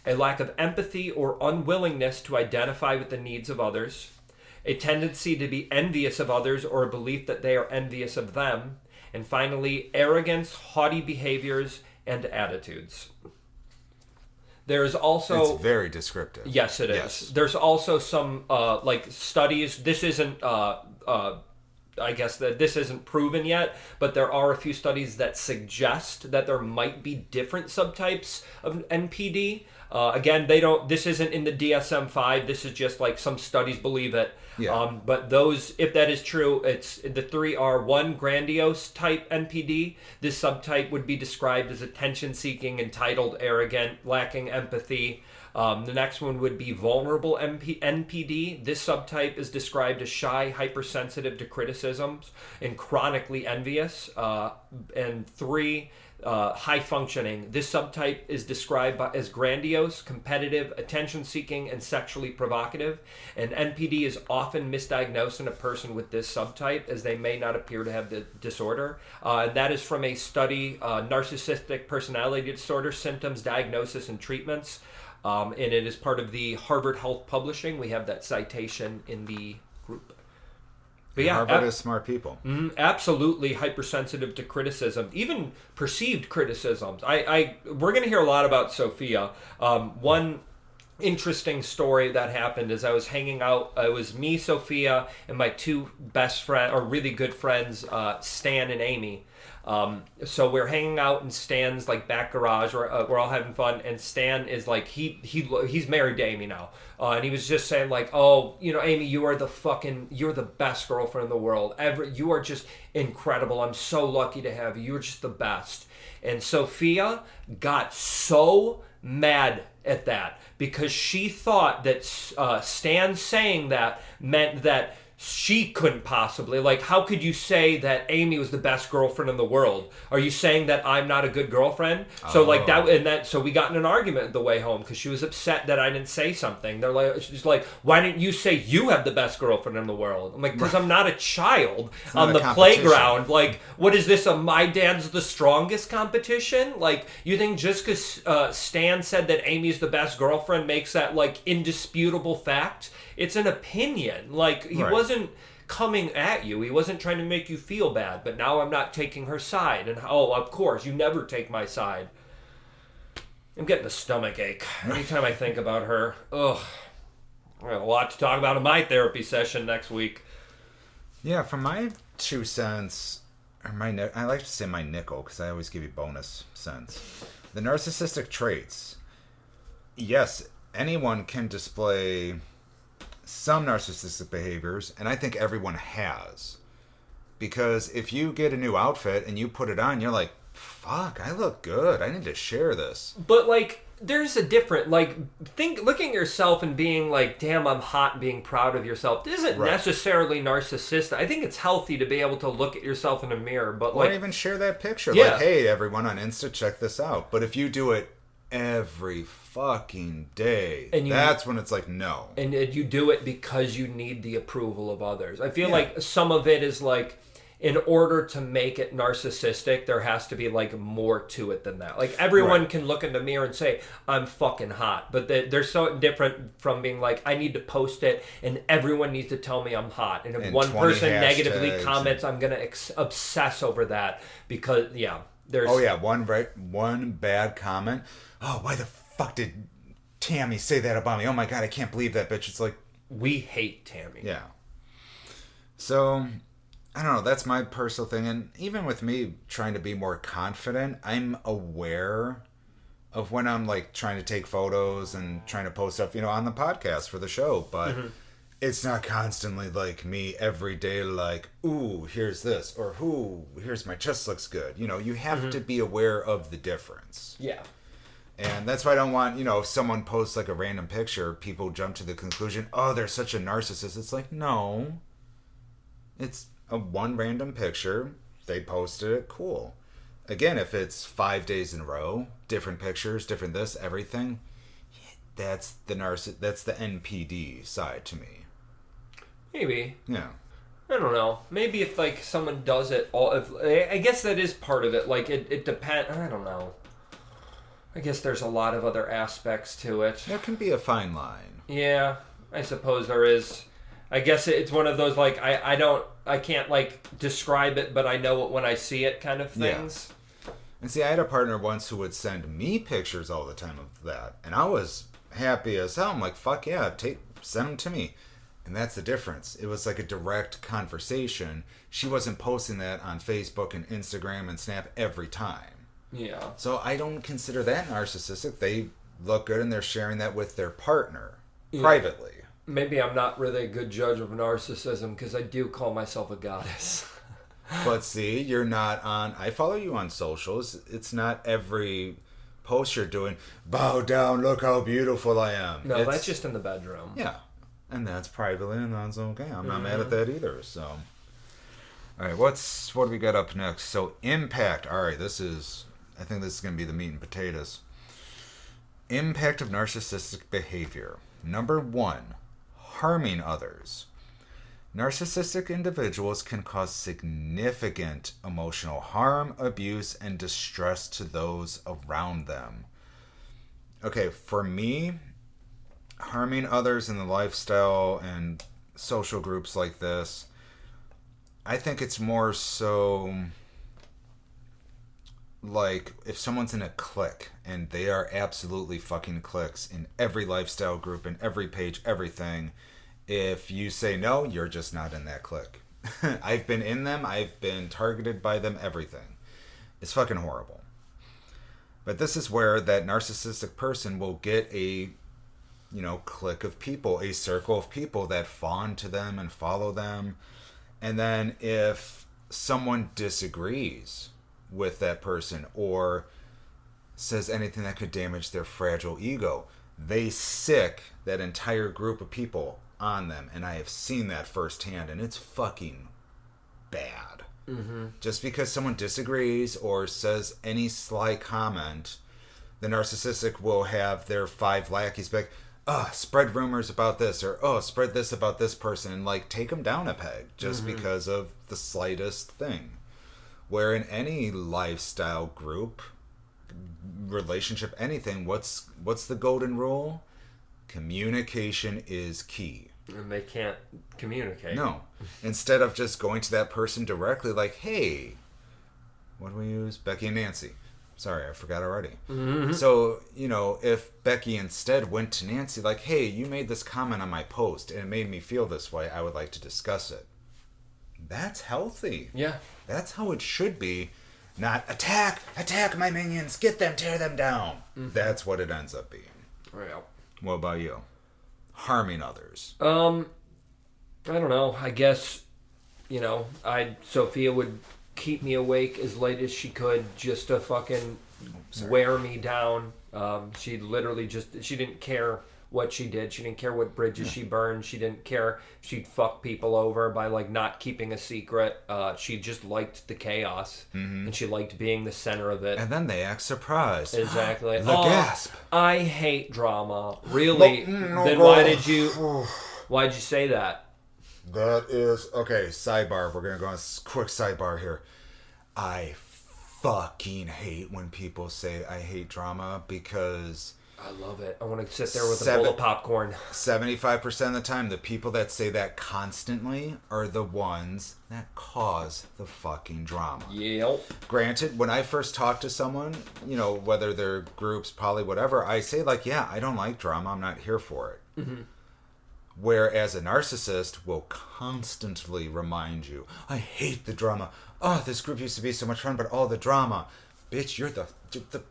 A lack of empathy or unwillingness to identify with the needs of others. A tendency to be envious of others or a belief that they are envious of them. And finally, arrogance, haughty behaviors, and attitudes. There's also... It's very descriptive. Yes, it is. Yes. There's also some studies. This isn't... I guess that this isn't proven yet, but there are a few studies that suggest that there might be different subtypes of NPD. Again, this isn't in the DSM-5. This is just like some studies believe it. Yeah. But those, if that is true, the 3 are: 1, grandiose type NPD. This subtype would be described as attention-seeking, entitled, arrogant, lacking empathy. The next one would be vulnerable NPD. This subtype is described as shy, hypersensitive to criticisms, and chronically envious. And 3, high functioning. This subtype is described as grandiose, competitive, attention-seeking, and sexually provocative. And NPD is often misdiagnosed in a person with this subtype, as they may not appear to have the disorder. And that is from a study, Narcissistic Personality Disorder, Symptoms, Diagnosis, and Treatments. And it is part of the Harvard Health Publishing. We have that citation in the group. But yeah, Harvard is smart people. Absolutely hypersensitive to criticism, even perceived criticisms. We're going to hear a lot about Sophia. One interesting story that happened is I was hanging out. It was me, Sophia, and my 2 best friends, or really good friends, Stan and Amy. So we're hanging out in Stan's like back garage. We're all having fun, and Stan is like he's married to Amy now, and he was just saying like, oh, Amy, you're the best girlfriend in the world ever. You are just incredible. I'm so lucky to have you. You're just the best. And Sophia got so mad at that because she thought that Stan saying that meant that she couldn't possibly, like, how could you say that Amy was the best girlfriend in the world? Are you saying that I'm not a good girlfriend? So like that, so we got in an argument the way home because she was upset that I didn't say something. She's like, why didn't you say you have the best girlfriend in the world? I'm like, because I'm not a child on the playground. Like, what is this, a my dad's the strongest competition? Like, you think just because Stan said that Amy's the best girlfriend makes that like indisputable fact? It's an opinion. Like, he wasn't coming at you. He wasn't trying to make you feel bad. But now I'm not taking her side. And, of course, you never take my side. I'm getting a stomach ache anytime I think about her. Ugh. I have a lot to talk about in my therapy session next week. Yeah, from my 2 cents, or I like to say my nickel, because I always give you bonus cents. The narcissistic traits. Yes, anyone can display some narcissistic behaviors, and I think everyone has. Because if you get a new outfit and you put it on, you're like, fuck, I look good. I need to share this. But, like, there's a different, like, looking at yourself and being like, damn, I'm hot, and being proud of yourself isn't necessarily narcissistic. I think it's healthy to be able to look at yourself in a mirror, but, like... Or even share that picture. Yeah. Like, hey, everyone on Insta, check this out. But if you do it every fucking day, and that's when it's like, no. And you do it because you need the approval of others. I feel like some of it is, like... In order to make it narcissistic, there has to be, like, more to it than that. Like, everyone can look in the mirror and say, I'm fucking hot. But they're so different from being like, I need to post it, and everyone needs to tell me I'm hot. And if one person negatively comments, I'm going to obsess over that. Because, there's... Oh, yeah, one bad comment. Oh, why the fuck did Tammy say that about me? Oh, my God, I can't believe that bitch. It's like... We hate Tammy. Yeah. So... I don't know, that's my personal thing. And even with me trying to be more confident, I'm aware of when I'm, like, trying to take photos and trying to post stuff, on the podcast for the show. But it's not constantly, like, me every day, like, ooh, here's this. Or, ooh, here's my chest looks good. You have to be aware of the difference. Yeah. And that's why I don't want, if someone posts, like, a random picture, people jump to the conclusion, oh, they're such a narcissist. It's like, no. It's... one random picture, they posted it, cool. Again, if it's 5 days in a row, different pictures, different this, everything, that's the NPD side to me. Maybe. Yeah. I don't know. Maybe if, like, someone does it I guess that is part of it. Like, it depends. I don't know. I guess there's a lot of other aspects to it. There can be a fine line. Yeah, I suppose there is. I guess it's one of those, like, I can't, like, describe it, but I know it when I see it kind of things. Yeah. And see, I had a partner once who would send me pictures all the time of that. And I was happy as hell. I'm like, fuck yeah, send them to me. And that's the difference. It was like a direct conversation. She wasn't posting that on Facebook and Instagram and Snap every time. Yeah. So I don't consider that narcissistic. They look good and they're sharing that with their partner privately. Maybe I'm not really a good judge of narcissism because I do call myself a goddess. But see, you're not on... I follow you on socials. It's not every post you're doing, bow down, look how beautiful I am. No, that's just in the bedroom. Yeah. And that's privately, and that's okay. I'm not mad at that either, so... All right, what do we got up next? So, impact. All right, I think this is going to be the meat and potatoes. Impact of narcissistic behavior. Number 1, harming others. Narcissistic individuals can cause significant emotional harm, abuse, and distress to those around them. Okay, for me, harming others in the lifestyle and social groups like this, I think it's more so like if someone's in a clique and they are absolutely fucking cliques in every lifestyle group, in every page, everything. If you say no, you're just not in that clique. I've been in them. I've been targeted by them, everything. It's fucking horrible. But this is where that narcissistic person will get a, clique of people, a circle of people that fawn to them and follow them. And then if someone disagrees with that person or says anything that could damage their fragile ego, they sick that entire group of people on them. And I have seen that firsthand, and it's fucking bad. Mm-hmm. Just because someone disagrees or says any sly comment, the narcissistic will have their 5 lackeys back. Spread rumors about this, or spread this about this person, and like take them down a peg just because of the slightest thing. Where in any lifestyle group, relationship, anything, what's the golden rule? Communication is key. And they can't communicate. No. Instead of just going to that person directly, like, hey, what do we use? Becky and Nancy. Sorry, I forgot already. Mm-hmm. So, if Becky instead went to Nancy, like, hey, you made this comment on my post and it made me feel this way, I would like to discuss it. That's healthy. Yeah. That's how it should be. Not attack my minions, get them, tear them down. That's what it ends up being. Yeah. What about you? Harming others. I don't know. I guess, Sophia would keep me awake as late as she could just to fucking wear me down. She literally she didn't care what she did. She didn't care what bridges she burned. She didn't care. She'd fuck people over by like not keeping a secret. She just liked the chaos, and she liked being the center of it. And then they act surprised. Exactly. The gasp. I hate drama. Really? Then why'd you say that? That is okay. Sidebar. We're gonna go on a quick sidebar here. I fucking hate when people say I hate drama because I love it. I want to sit there with a bowl of popcorn. 75% of the time, the people that say that constantly are the ones that cause the fucking drama. Yep. Granted, when I first talk to someone, whether they're groups, poly, whatever, I say like, yeah, I don't like drama. I'm not here for it. Mm-hmm. Whereas a narcissist will constantly remind you, I hate the drama. Oh, this group used to be so much fun, but all the drama. Bitch, you're the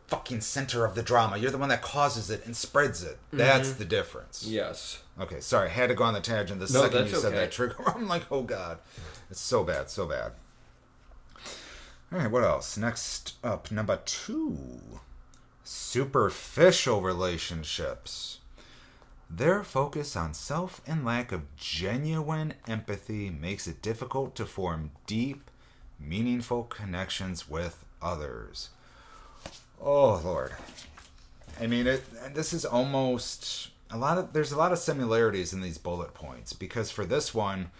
fucking center of the drama. You're the one that causes it and spreads it. That's the difference. Yes. Okay, sorry. I had to go on the tangent the second you said that trigger. I'm like, oh, God. It's so bad, so bad. All right, what else? Next up, number 2. Superficial relationships. Their focus on self and lack of genuine empathy makes it difficult to form deep, meaningful connections with others. Oh, Lord. I mean, this is almost there's a lot of similarities in these bullet points, because for this one,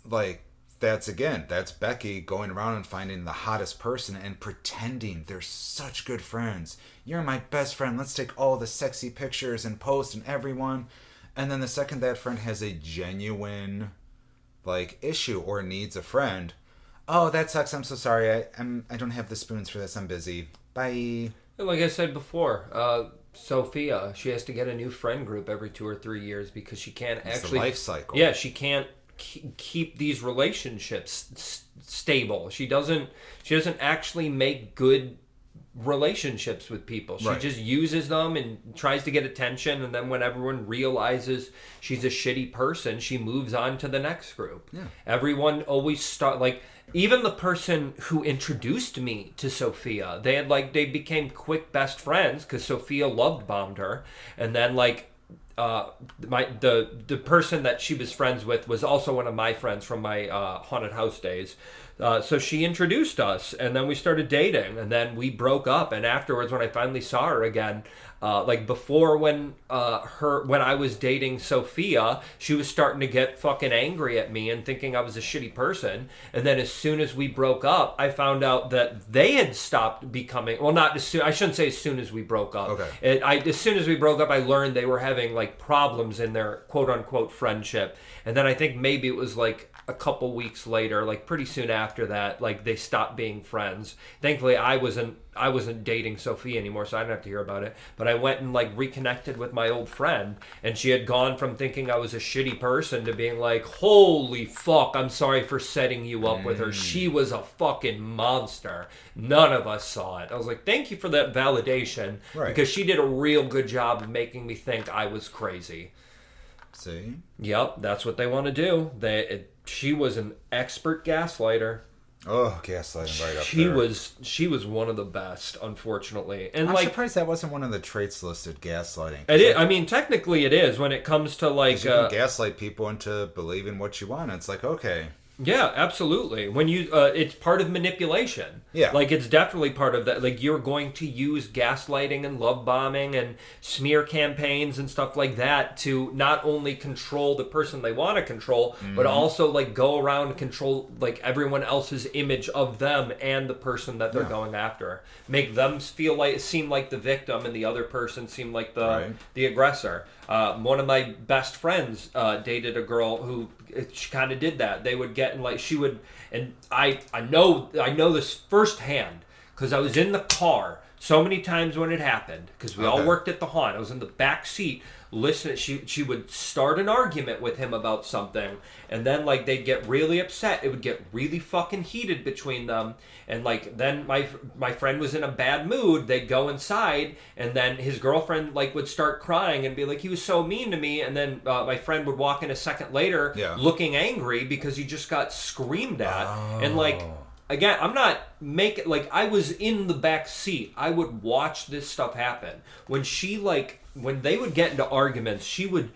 like, that's Becky going around and finding the hottest person and pretending they're such good friends. You're my best friend. Let's take all the sexy pictures and post and everyone. And then the second that friend has a genuine, like, issue or needs a friend, oh, that sucks. I'm so sorry. I don't have the spoons for this. I'm busy. Bye. Like I said before, Sophia, she has to get a new friend group every 2 or 3 years because she can't It's the life cycle. Yeah, she can't keep these relationships stable. She doesn't actually make good relationships with people. She just uses them and tries to get attention, and then when everyone realizes she's a shitty person, she moves on to the next group. Yeah. Everyone always even the person who introduced me to Sophia, they became quick best friends because Sophia love bombed her, and then the person that she was friends with was also one of my friends from my haunted house days. So she introduced us, and then we started dating, and then we broke up. And afterwards, when I finally saw her again, before when I was dating Sophia, she was starting to get fucking angry at me and thinking I was a shitty person. And then as soon as we broke up, I found out that they had stopped becoming, well, not as soon, I shouldn't say as soon as we broke up. Okay. As soon as we broke up, I learned they were having like problems in their quote unquote friendship. And then I think maybe it was like a couple weeks later, like pretty soon after that, like they stopped being friends. Thankfully, I wasn't dating Sophia anymore, so I didn't have to hear about it. But I went and like reconnected with my old friend, and she had gone from thinking I was a shitty person to being like, holy fuck, I'm sorry for setting you up with her. She was a fucking monster. None of us saw it. I was like, thank you for that validation, because she did a real good job of making me think I was crazy. See? Yep, that's what they want to do. She was an expert gaslighter. Oh, gaslighting right up there. She was one of the best, unfortunately. And I'm surprised that wasn't one of the traits listed, gaslighting. It is. I mean, technically it is when it comes to like... You can gaslight people into believing what you want. It's like, okay. Yeah, absolutely. When you, it's part of manipulation. Yeah. Like, it's definitely part of that. Like, you're going to use gaslighting and love bombing and smear campaigns and stuff like that to not only control the person they want to control, but also, like, go around and control, like, everyone else's image of them and the person that they're going after. Make them seem like the victim and the other person seem like the aggressor. One of my best friends dated a girl who she kind of did that. They would get in, like, she would, and I know this firsthand because I was in the car so many times when it happened, because we all worked at the haunt. I was in the back seat listen. She would start an argument with him about something, and then like they'd get really upset. It would get really fucking heated between them, and like then my friend was in a bad mood. They'd go inside, and then his girlfriend like would start crying and be like, he was so mean to me, and then my friend would walk in a second later, looking angry because he just got screamed at, and like. Again, I'm not making, like, I was in the back seat. I would watch this stuff happen. When they would get into arguments, she would,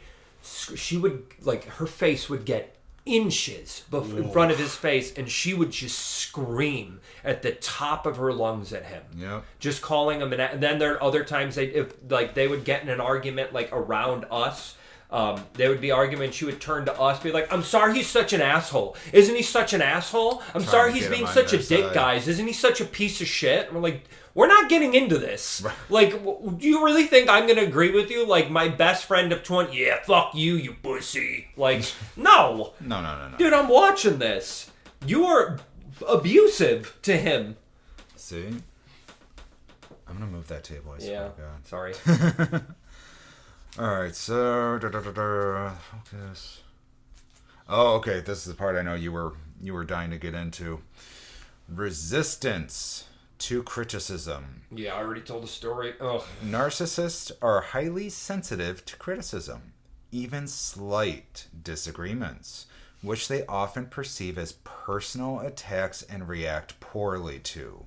like, her face would get inches in front of his face, and she would just scream at the top of her lungs at him. Yeah. Just calling him and then there are other times they would get in an argument, like, around us. There would be argument. She would turn to us, be like, "I'm sorry, he's such an asshole. Isn't he such an asshole? I'm sorry, he's being such a dick, guys. Isn't he such a piece of shit?" And we're like, "We're not getting into this. Like, do you really think I'm gonna agree with you? Like, my best friend of 20, yeah, fuck you, you pussy. Like, no, no, dude, I'm watching this. You are abusive to him. See, I'm gonna move that table. I swear to God. Sorry." All right, so focus. Oh, okay. This is the part I know you were dying to get into. Resistance to criticism. Yeah, I already told the story. Ugh. Narcissists are highly sensitive to criticism, even slight disagreements, which they often perceive as personal attacks and react poorly to.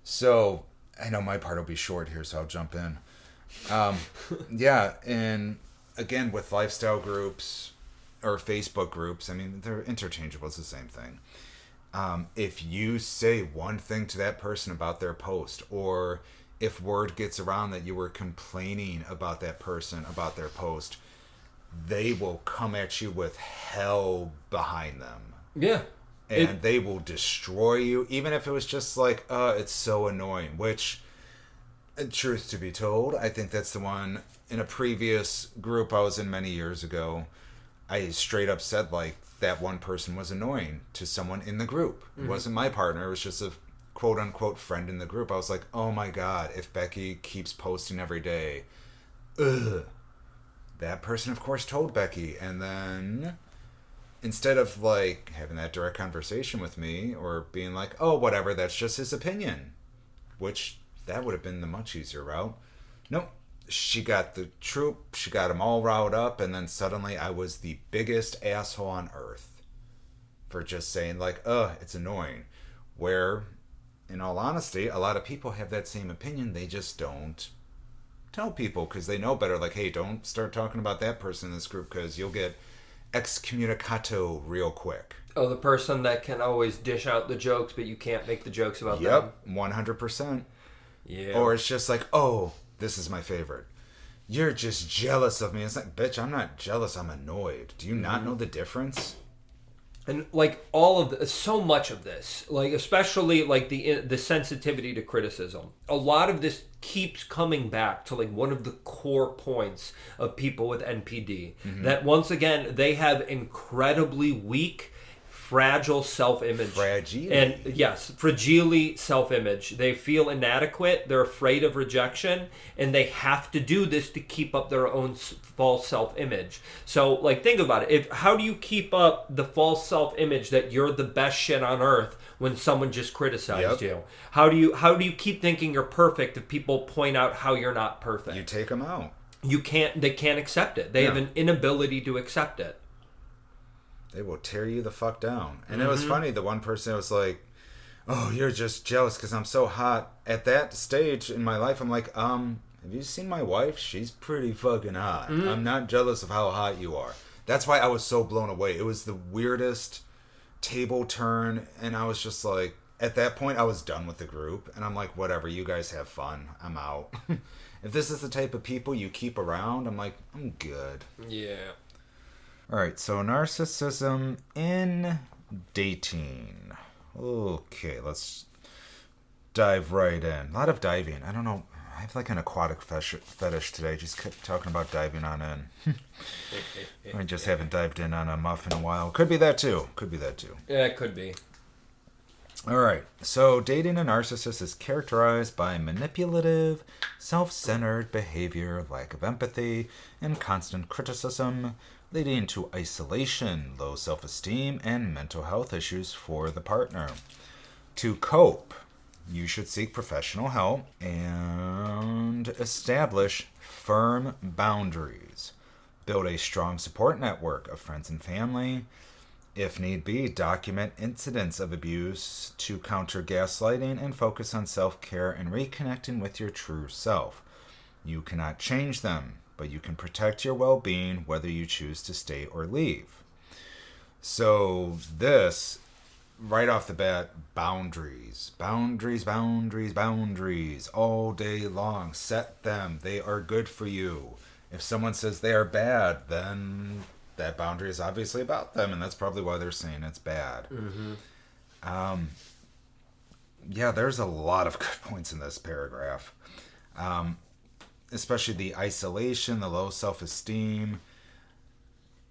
So, I know my part will be short here, so I'll jump in. Yeah, and again, with lifestyle groups or Facebook groups, I mean, they're interchangeable. It's the same thing. If you say one thing to that person about their post, or if word gets around that you were complaining about that person, about their post, they will come at you with hell behind them. Yeah. And they will destroy you, even if it was just like, it's so annoying, which... Truth to be told, I think that's the one in a previous group I was in many years ago. I straight up said, like, that one person was annoying to someone in the group. Mm-hmm. It wasn't my partner. It was just a quote-unquote friend in the group. I was like, oh, my God, if Becky keeps posting every day, ugh. That person, of course, told Becky. And then instead of, like, having that direct conversation with me or being like, oh, whatever, that's just his opinion, which... that would have been the much easier route. Nope. She got the troop. She got them all riled up. And then suddenly I was the biggest asshole on earth for just saying like, it's annoying. Where, in all honesty, a lot of people have that same opinion. They just don't tell people because they know better. Like, hey, don't start talking about that person in this group because you'll get excommunicado real quick. Oh, the person that can always dish out the jokes, but you can't make the jokes about them. Yep, 100%. Yeah. Or it's just like, oh, this is my favorite. You're just jealous of me. It's like, bitch, I'm not jealous. I'm annoyed. Do you not know the difference? And like all of this, so much of this, like especially like the sensitivity to criticism, a lot of this keeps coming back to like one of the core points of people with NPD. Mm-hmm. That once again, they have incredibly weak, fragile self-image. Fragile. And yes, fragile self-image. They feel inadequate. They're afraid of rejection. And they have to do this to keep up their own false self-image. So, like, think about it. How do you keep up the false self-image that you're the best shit on earth when someone just criticized you? How do you keep thinking you're perfect if people point out how you're not perfect? You take them out. They can't accept it. They have an inability to accept it. They will tear you the fuck down. And it was funny, the one person was like, oh, you're just jealous because I'm so hot. At that stage in my life, I'm like, have you seen my wife? She's pretty fucking hot. Mm-hmm. I'm not jealous of how hot you are. That's why I was so blown away. It was the weirdest table turn. And I was just like, at that point, I was done with the group. And I'm like, whatever, you guys have fun. I'm out. If this is the type of people you keep around, I'm like, I'm good. Yeah. All right, so narcissism in dating. Okay, let's dive right in. A lot of diving. I don't know. I have like an aquatic fetish today. Just kept talking about diving on in. I just haven't dived in on a muff in a while. Could be that too. Yeah, it could be. All right. So dating a narcissist is characterized by manipulative, self-centered behavior, lack of empathy, and constant criticism, leading to isolation, low self-esteem, and mental health issues for the partner. To cope, you should seek professional help and establish firm boundaries. Build a strong support network of friends and family. If need be, document incidents of abuse to counter gaslighting and focus on self-care and reconnecting with your true self. You cannot change them, but you can protect your well-being whether you choose to stay or leave. So this, right off the bat, boundaries. Boundaries, boundaries, boundaries. All day long. Set them. They are good for you. If someone says they are bad, then that boundary is obviously about them, and that's probably why they're saying it's bad. Yeah, there's a lot of good points in this paragraph. Especially the isolation, the low self-esteem.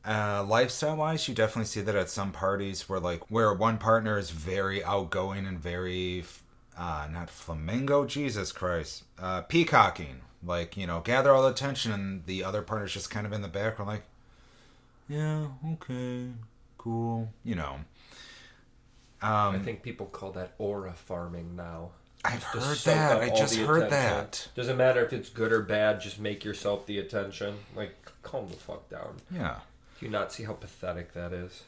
Lifestyle-wise, you definitely see that at some parties where one partner is very outgoing and very, not flamingo, Jesus Christ, peacocking. Gather all the attention, and the other partner's just kind of in the background yeah, okay, cool, I think people call that aura farming now. I've heard that. I just heard that. Doesn't matter if it's good or bad, just make yourself the attention. Calm the fuck down. Yeah. Do you not see how pathetic that is?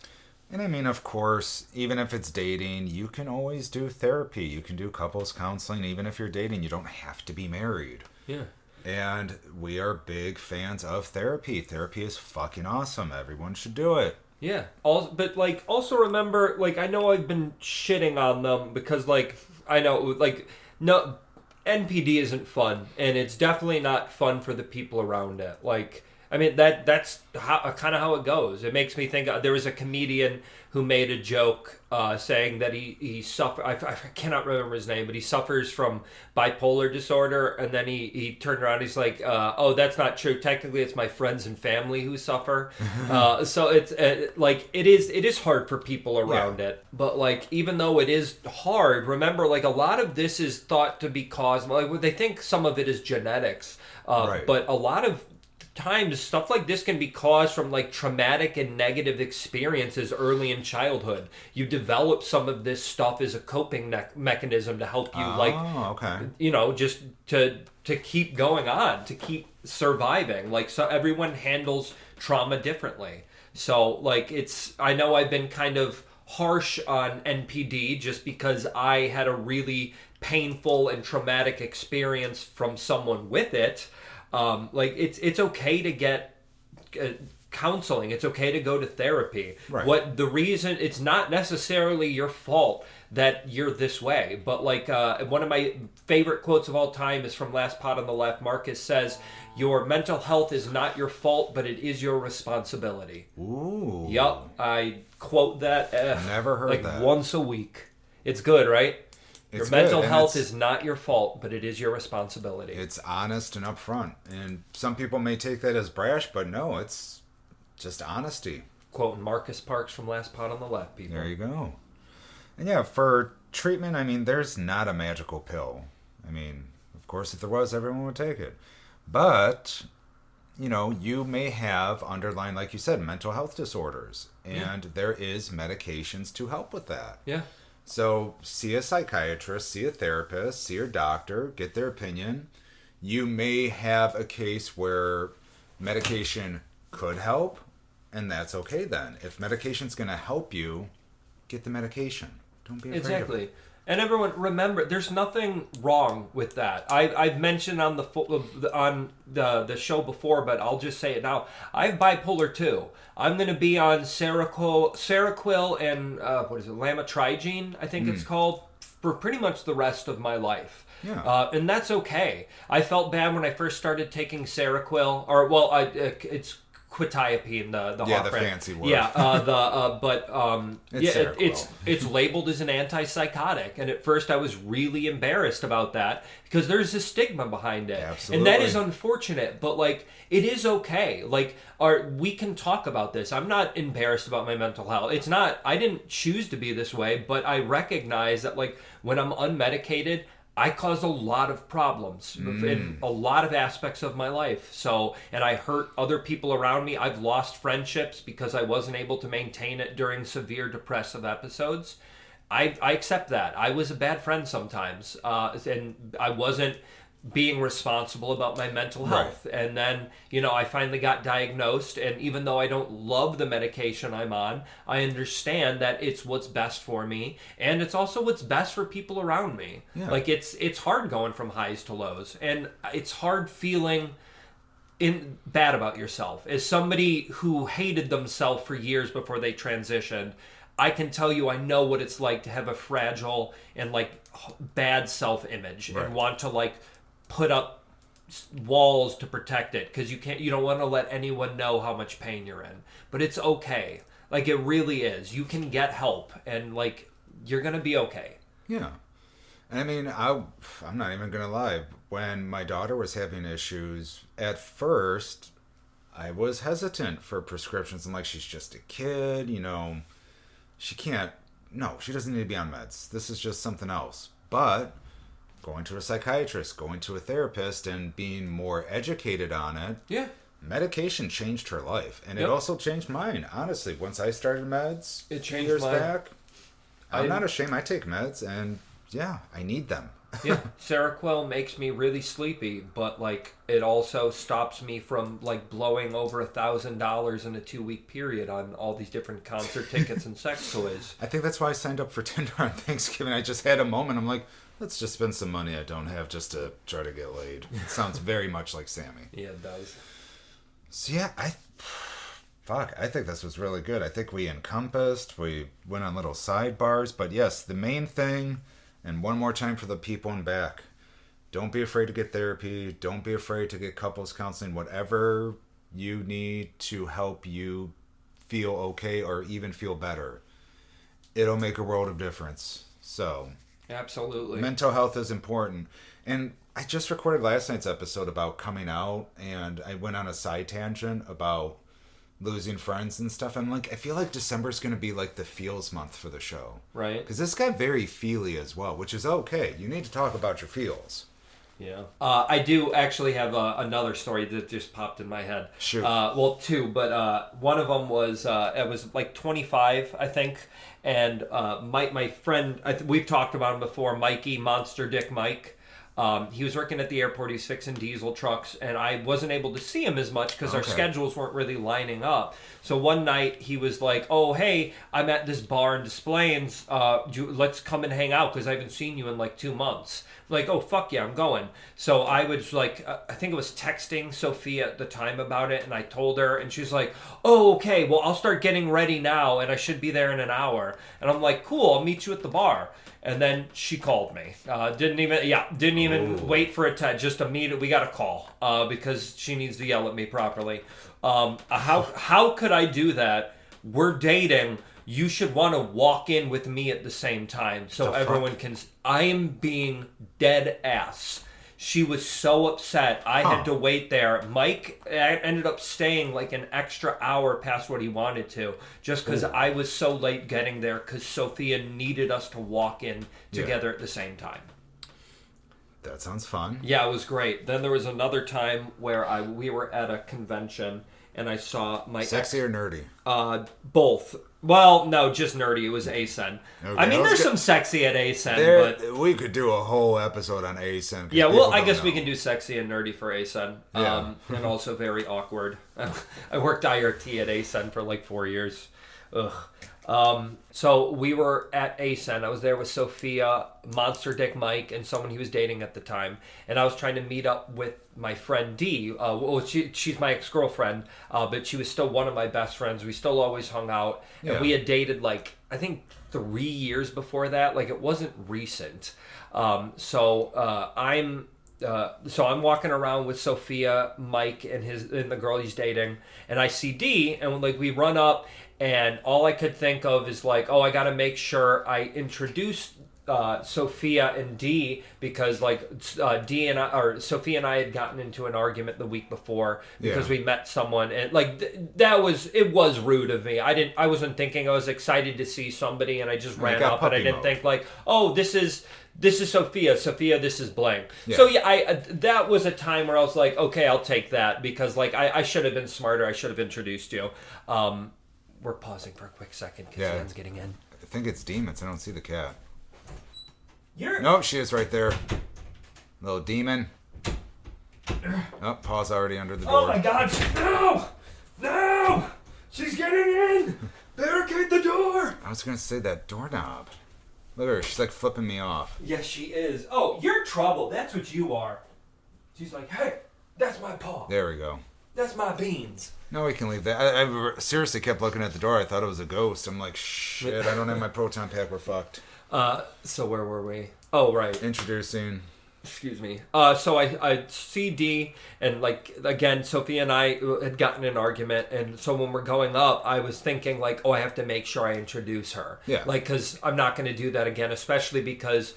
And I mean, of course, even if it's dating, you can always do therapy. You can do couples counseling. Even if you're dating, you don't have to be married. Yeah. And we are big fans of therapy. Therapy is fucking awesome. Everyone should do it. Yeah. Also remember, I know I've been shitting on them because, I know, no, NPD isn't fun, and it's definitely not fun for the people around it. I mean, that's kind of how it goes. It makes me think, there was a comedian who made a joke saying that he suffered, I cannot remember his name, but he suffers from bipolar disorder, and then he turned around, he's like, oh, that's not true. Technically, it's my friends and family who suffer. So it's, it is hard for people around it. But, even though it is hard, remember, a lot of this is thought to be caused, they think some of it is genetics. Right. But a lot of times stuff like this can be caused from traumatic and negative experiences early in childhood. You develop some of this stuff as a coping mechanism to help you just to keep going on, to keep surviving. So everyone handles trauma differently. So I know I've been kind of harsh on NPD just because I had a really painful and traumatic experience from someone with it. It's okay to get counseling. It's okay to go to therapy. Right. The reason, it's not necessarily your fault that you're this way. But one of my favorite quotes of all time is from Last Pot on the Left. Marcus says, "Your mental health is not your fault, but it is your responsibility." Ooh. Yup. I quote that Never heard that. Once a week. It's good, right? Your mental health is not your fault, but it is your responsibility. It's honest and upfront. And some people may take that as brash, but no, it's just honesty. Quoting Marcus Parks from Last Pot on the Left, people. There you go. And yeah, for treatment, I mean, there's not a magical pill. I mean, of course, if there was, everyone would take it. But, you may have underlying, like you said, mental health disorders. And there is medications to help with that. Yeah. So see a psychiatrist, see a therapist, see your doctor, get their opinion. You may have a case where medication could help, and that's okay then. If medication's going to help you, get the medication. Don't be afraid of it. And everyone, remember, there's nothing wrong with that. I've mentioned on the show before, but I'll just say it now. I have bipolar 2. I'm going to be on Seroquel and Lamotrigine, I think it's called, for pretty much the rest of my life. Yeah. And that's okay. I felt bad when I first started taking Seroquel, it's quetiapine, the Yeah, the Hawk brand. fancy word. Yeah, It's it's labeled as an antipsychotic, and at first I was really embarrassed about that because there's a stigma behind it, Absolutely. and that is unfortunate. But like, it is okay. Like, we can talk about this. I'm not embarrassed about my mental health. It's not. I didn't choose to be this way, but I recognize that like when I'm unmedicated, I cause a lot of problems in a lot of aspects of my life. So, and I hurt other people around me. I've lost friendships because I wasn't able to maintain it during severe depressive episodes. I accept that. I was a bad friend sometimes, and I wasn't being responsible about my mental health. Right. And then, I finally got diagnosed, and even though I don't love the medication I'm on, I understand that it's what's best for me, and it's also what's best for people around me. Yeah. Like, it's hard going from highs to lows, and it's hard feeling bad about yourself. As somebody who hated themselves for years before they transitioned, I can tell you I know what it's like to have a fragile and like bad self-image, right, and want to like put up walls to protect it because you don't want to let anyone know how much pain you're in. But it's okay. Like, it really is. You can get help, and like, you're gonna be okay. Yeah. And I mean, I'm not even gonna lie. When my daughter was having issues, at first I was hesitant for prescriptions. I'm like, she's just a kid, she doesn't need to be on meds. This is just something else. But going to a psychiatrist, going to a therapist, and being more educated on it. Yeah. Medication changed her life. And it also changed mine. Honestly, once I started meds it changed years mine. back, I'm not ashamed. I take meds, and yeah, I need them. Yeah. Seroquel makes me really sleepy, but like, it also stops me from like blowing over $1,000 in a 2-week period on all these different concert tickets and sex toys. I think that's why I signed up for Tinder on Thanksgiving. I just had a moment. I'm like, let's just spend some money I don't have just to try to get laid. It sounds very much like Sammy. Yeah, it does. So yeah, I think this was really good. I think we encompassed, we went on little sidebars, but yes, the main thing, and one more time for the people in back, don't be afraid to get therapy. Don't be afraid to get couples counseling, whatever you need to help you feel okay or even feel better. It'll make a world of difference. So absolutely, mental health is important. And I just recorded last night's episode about coming out, and I went on a side tangent about losing friends and stuff. I'm like, I feel like December's going to be like the feels month for the show. Right. Because this got very feely as well, which is okay. You need to talk about your feels. Yeah. I do actually have another story that just popped in my head. Sure. Well, two, but one of them was, it was like 25, I think. And my friend, we've talked about him before, Mikey, Monster Dick Mike. He was working at the airport. He was fixing diesel trucks, and I wasn't able to see him as much because our schedules weren't really lining up. So one night he was like, "Oh, hey, I'm at this bar in Des Plaines. Let's come and hang out because I haven't seen you in like 2 months." I'm like, "Oh, fuck yeah, I'm going." So I was like, I think it was texting Sophia at the time about it, and I told her, and she's like, "Oh, okay, well, I'll start getting ready now, and I should be there in an hour." And I'm like, "Cool, I'll meet you at the bar." And then she called me. Didn't even wait for a text. Just immediately, we got a call because she needs to yell at me properly. How could I do that? We're dating. You should want to walk in with me at the same time so everyone can. I am being dead ass. She was so upset. I had to wait there. Mike ended up staying like an extra hour past what he wanted to, just because I was so late getting there because Sophia needed us to walk in together at the same time. That sounds fun. Yeah, it was great. Then there was another time where we were at a convention and I saw my sexy or nerdy? Both. Well, no, just nerdy. It was ASEN. Okay, I mean, there's some sexy at ASEN, but we could do a whole episode on ASEN. Yeah, well, I guess we can do sexy and nerdy for ASEN. Yeah. And also very awkward. I worked IRT at ASEN for like 4 years. Ugh. So we were at ASEN. I was there with Sophia, Monster Dick Mike, and someone he was dating at the time. And I was trying to meet up with my friend Dee. She's my ex-girlfriend, but she was still one of my best friends. We still always hung out. And we had dated like, I think 3 years before that. Like, it wasn't recent. So I'm So I'm walking around with Sophia, Mike, and the girl he's dating, and I see D, and like we run up, and all I could think of is like, oh, I got to make sure I introduce Sophia and D, because like Sophia and I had gotten into an argument the week before because we met someone, and like it was rude of me. I wasn't thinking. I was excited to see somebody, and I just ran up, and I didn't think like, oh, this is Sophia. Sophia, this is blank. Yeah. So yeah, that was a time where I was like, okay, I'll take that, because like I should have been smarter. I should have introduced you. We're pausing for a quick second because Dan's getting in. I think it's demons. I don't see the cat. Nope, she is right there. Little demon. Oh, Pa's already under the door. Oh my God! No! She's getting in. Barricade the door. I was gonna say that doorknob. Look at her. She's like flipping me off. Yes, she is. Oh, you're trouble. That's what you are. She's like, hey, that's my paw. There we go. That's my beans. No, we can leave that. I seriously kept looking at the door. I thought it was a ghost. I'm like, shit, I don't have my proton pack. We're fucked. So where were we? Oh, right. Introducing. Excuse me. So I see D, and like, again, Sophia and I had gotten an argument, and so when we're going up, I was thinking like, oh, I have to make sure I introduce her. Yeah. Like, because I'm not going to do that again, especially because,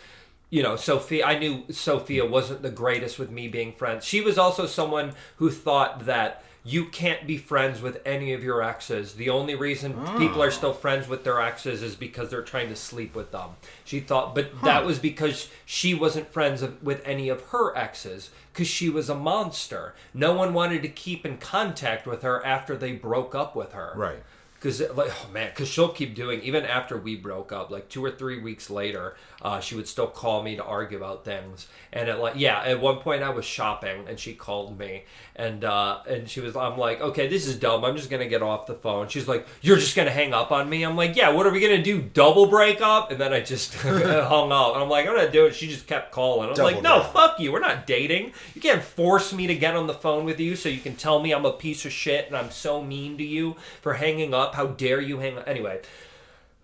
you know, I knew Sophia wasn't the greatest with me being friends. She was also someone who thought that you can't be friends with any of your exes. The only reason people are still friends with their exes is because they're trying to sleep with them. She thought, but that was because she wasn't friends with any of her exes, because she was a monster. No one wanted to keep in contact with her after they broke up with her. Right. Because, like, oh man, because she'll keep doing, even after we broke up, like 2 or 3 weeks later, she would still call me to argue about things. And at one point I was shopping and she called me, and I'm like, okay, this is dumb. I'm just going to get off the phone. She's like, you're just going to hang up on me? I'm like, yeah, what are we going to do? Double break up? And then I just hung up. And I'm like, I'm not doing it. She just kept calling. I'm like, no, fuck you. We're not dating. You can't force me to get on the phone with you so you can tell me I'm a piece of shit and I'm so mean to you for hanging up. How dare you hang up? Anyway,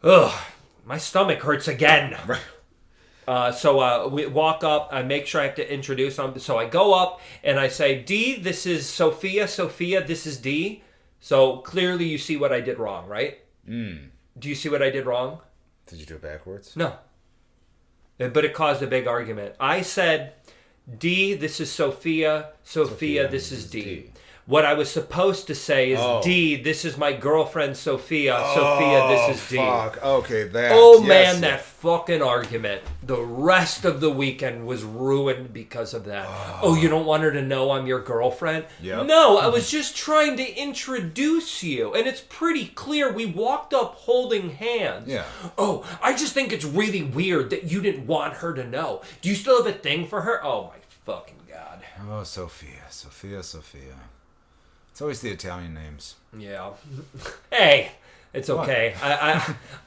my stomach hurts again. So we walk up. I make sure I have to introduce them. So I go up and I say, D, this is Sophia. Sophia, this is D. So clearly you see what I did wrong, right? Do you see what I did wrong? Did you do it backwards? No. But it caused a big argument. I said, D, this is Sophia. Sophia, this is D. What I was supposed to say is, D, this is my girlfriend, Sophia. Sophia, this is D. Fuck. Okay, that. Oh, man, that fucking argument. The rest of the weekend was ruined because of that. Oh, you don't want her to know I'm your girlfriend? Yep. No, I was just trying to introduce you. And it's pretty clear we walked up holding hands. Yeah. Oh, I just think it's really weird that you didn't want her to know. Do you still have a thing for her? Oh, my fucking God. Oh, Sophia. It's always the Italian names. Yeah. Hey, it's okay.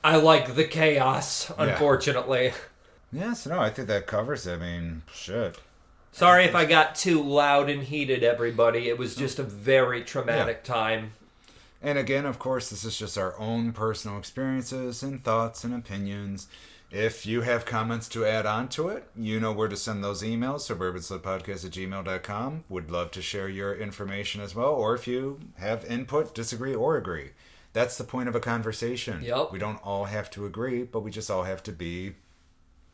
I like the chaos, unfortunately. Yes, no, I think that covers it. I mean, shit. Sorry if I got too loud and heated, everybody. It was just a very traumatic time. And again, of course, this is just our own personal experiences and thoughts and opinions. If you have comments to add on to it, you know where to send those emails, suburbansludpodcast@gmail.com. Would love to share your information as well, or if you have input, disagree, or agree. That's the point of a conversation. Yep. We don't all have to agree, but we just all have to be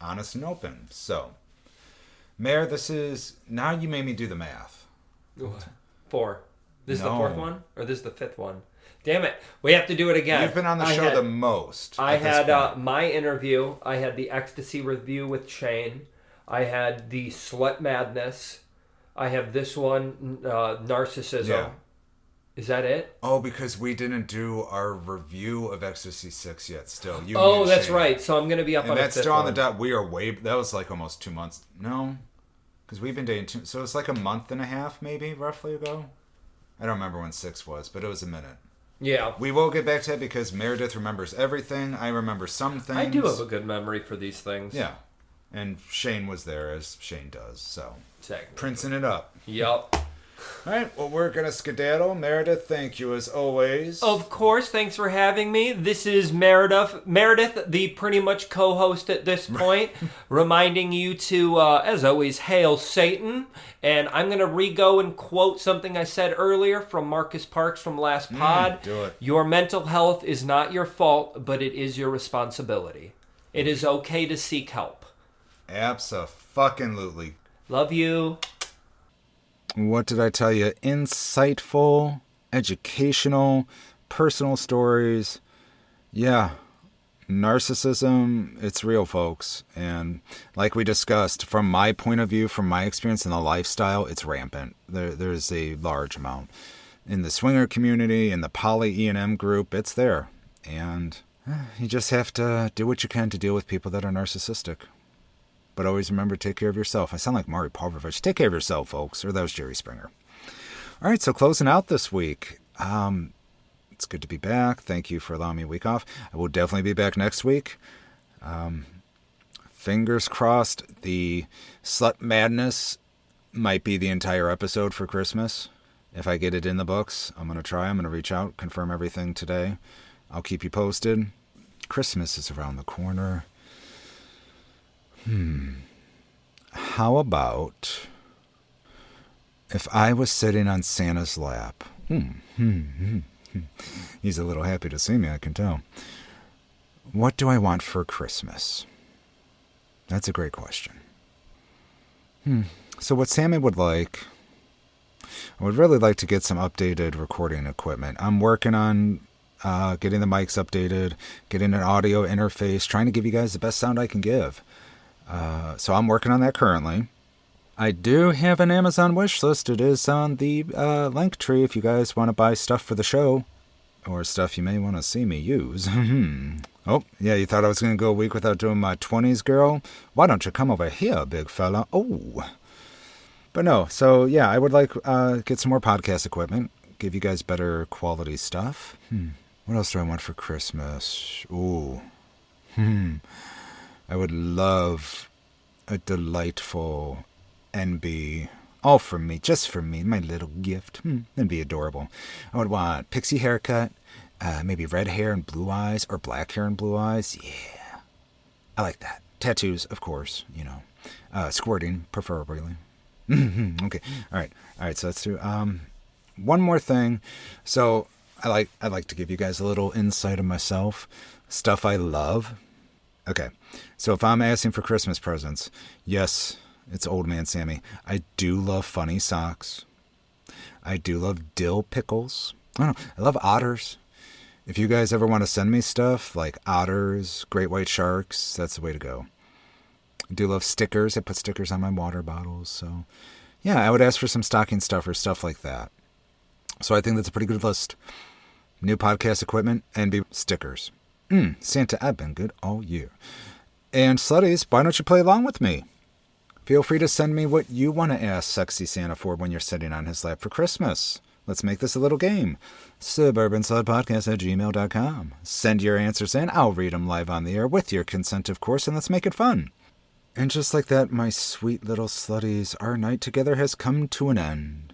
honest and open. So, Mayor, now you made me do the math. 4. This is the 4th one? Or this is the 5th one? Damn it. We have to do it again. You've been on the show the most. I had my interview. I had the ecstasy review with Shane. I had the slut madness. I have this one, narcissism. Yeah. Is that it? Oh, because we didn't do our review of Ecstasy 6 yet still. That's right. So I'm going to be up on that's still on the dot. We are that was like almost 2 months. No, because we've been dating so it's like a month and a half maybe, roughly ago. I don't remember when 6 was, but it was a minute. Yeah. We will get back to it because Meredith remembers everything. I remember some things. I do have a good memory for these things. Yeah. And Shane was there, as Shane does, so. Exactly. Princing it up. Yup. All right, well, we're going to skedaddle. Meredith, thank you as always. Of course, thanks for having me. This is Meredith, the pretty much co-host at this point, reminding you to, as always, hail Satan. And I'm going to re-go and quote something I said earlier from Marcus Parks from last pod. Do it. Your mental health is not your fault, but it is your responsibility. It is okay to seek help. Abso-fucking-lutely. Love you. What did I tell you? Insightful, educational, personal stories. Yeah. Narcissism, it's real, folks. And like we discussed, from my point of view, from my experience in the lifestyle, it's rampant. There's a large amount. In the swinger community, in the poly E&M group, it's there. And you just have to do what you can to deal with people that are narcissistic. But always remember, take care of yourself. I sound like Maury Povich. Take care of yourself, folks. Or that was Jerry Springer. All right, so closing out this week. It's good to be back. Thank you for allowing me a week off. I will definitely be back next week. Fingers crossed, the Slut Madness might be the entire episode for Christmas. If I get it in the books, I'm going to try. I'm going to reach out, confirm everything today. I'll keep you posted. Christmas is around the corner. How about if I was sitting on Santa's lap? He's a little happy to see me, I can tell. What do I want for Christmas? That's a great question. So what Sammy would like, I would really like to get some updated recording equipment. I'm working on getting the mics updated, getting an audio interface, trying to give you guys the best sound I can give. So I'm working on that currently. I do have an Amazon wish list. It is on the link tree if you guys want to buy stuff for the show or stuff you may want to see me use. Oh, yeah, you thought I was going to go a week without doing my 20s, girl? Why don't you come over here, big fella? Oh. But no, so yeah, I would like get some more podcast equipment, give you guys better quality stuff. What else do I want for Christmas? Ooh. I would love a delightful NB, all for me, just for me, my little gift. That'd be adorable. I would want pixie haircut, maybe red hair and blue eyes, or black hair and blue eyes. Yeah, I like that. Tattoos, of course, you know. Squirting, preferably. Okay, all right. So let's do one more thing. So I'd like to give you guys a little insight of myself, stuff I love. Okay, so if I'm asking for Christmas presents, yes, it's old man Sammy. I do love funny socks. I do love dill pickles. I love otters. If you guys ever want to send me stuff like otters, great white sharks, that's the way to go. I do love stickers. I put stickers on my water bottles. So, yeah, I would ask for some stocking stuffers, stuff like that. So I think that's a pretty good list. New podcast equipment and stickers. Santa, I've been good all year. And slutties, why don't you play along with me? Feel free to send me what you want to ask sexy Santa for when you're sitting on his lap for Christmas. Let's make this a little game. suburbanslutpodcast@gmail.com. Send your answers in. I'll read them live on the air with your consent, of course, and let's make it fun. And just like that, my sweet little slutties, our night together has come to an end.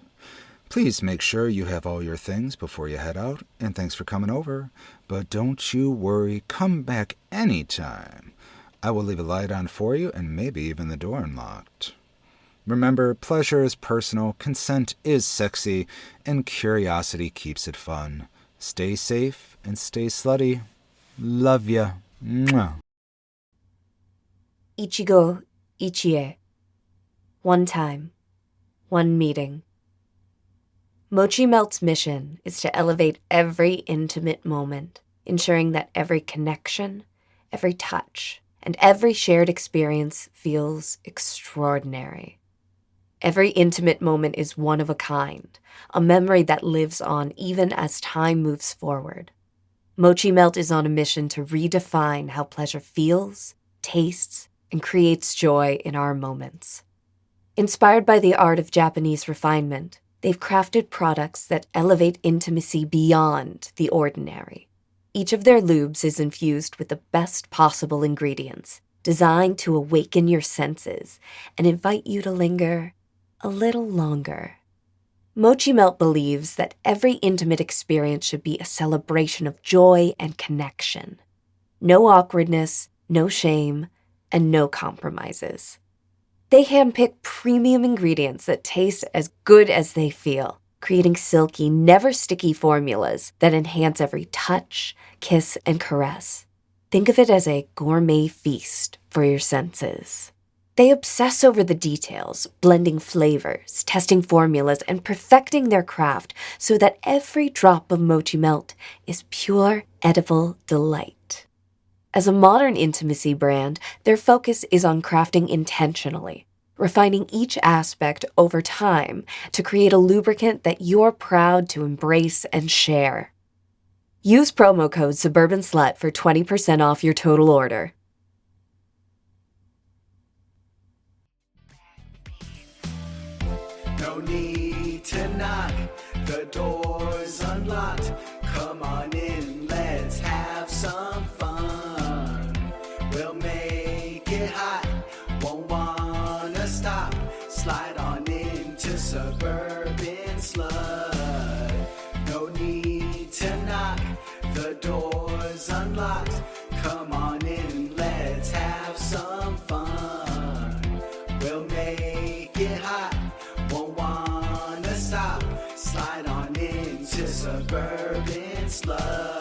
Please make sure you have all your things before you head out, and thanks for coming over. But don't you worry, come back anytime. I will leave a light on for you, and maybe even the door unlocked. Remember, pleasure is personal, consent is sexy, and curiosity keeps it fun. Stay safe and stay slutty. Love ya. Mwah. Ichigo, Ichie. One time. One meeting. Mochi Melt's mission is to elevate every intimate moment, ensuring that every connection, every touch, and every shared experience feels extraordinary. Every intimate moment is one of a kind, a memory that lives on even as time moves forward. Mochi Melt is on a mission to redefine how pleasure feels, tastes, and creates joy in our moments. Inspired by the art of Japanese refinement, they've crafted products that elevate intimacy beyond the ordinary. Each of their lubes is infused with the best possible ingredients, designed to awaken your senses and invite you to linger a little longer. Mochi Melt believes that every intimate experience should be a celebration of joy and connection. No awkwardness, no shame, and no compromises. They handpick premium ingredients that taste as good as they feel, creating silky, never sticky formulas that enhance every touch, kiss, and caress. Think of it as a gourmet feast for your senses. They obsess over the details, blending flavors, testing formulas, and perfecting their craft so that every drop of Mochi Melt is pure, edible delight. As a modern intimacy brand, their focus is on crafting intentionally, refining each aspect over time to create a lubricant that you're proud to embrace and share. Use promo code SuburbanSlut for 20% off your total order. No need to knock, the door's unlocked. Come on in, let's have some fun. We'll make it hot, won't wanna stop. Slide on into Suburban Slut. No need to knock, the door's unlocked. Come on in, let's have some fun. We'll make it hot, won't wanna stop. Slide on into Suburban Slut.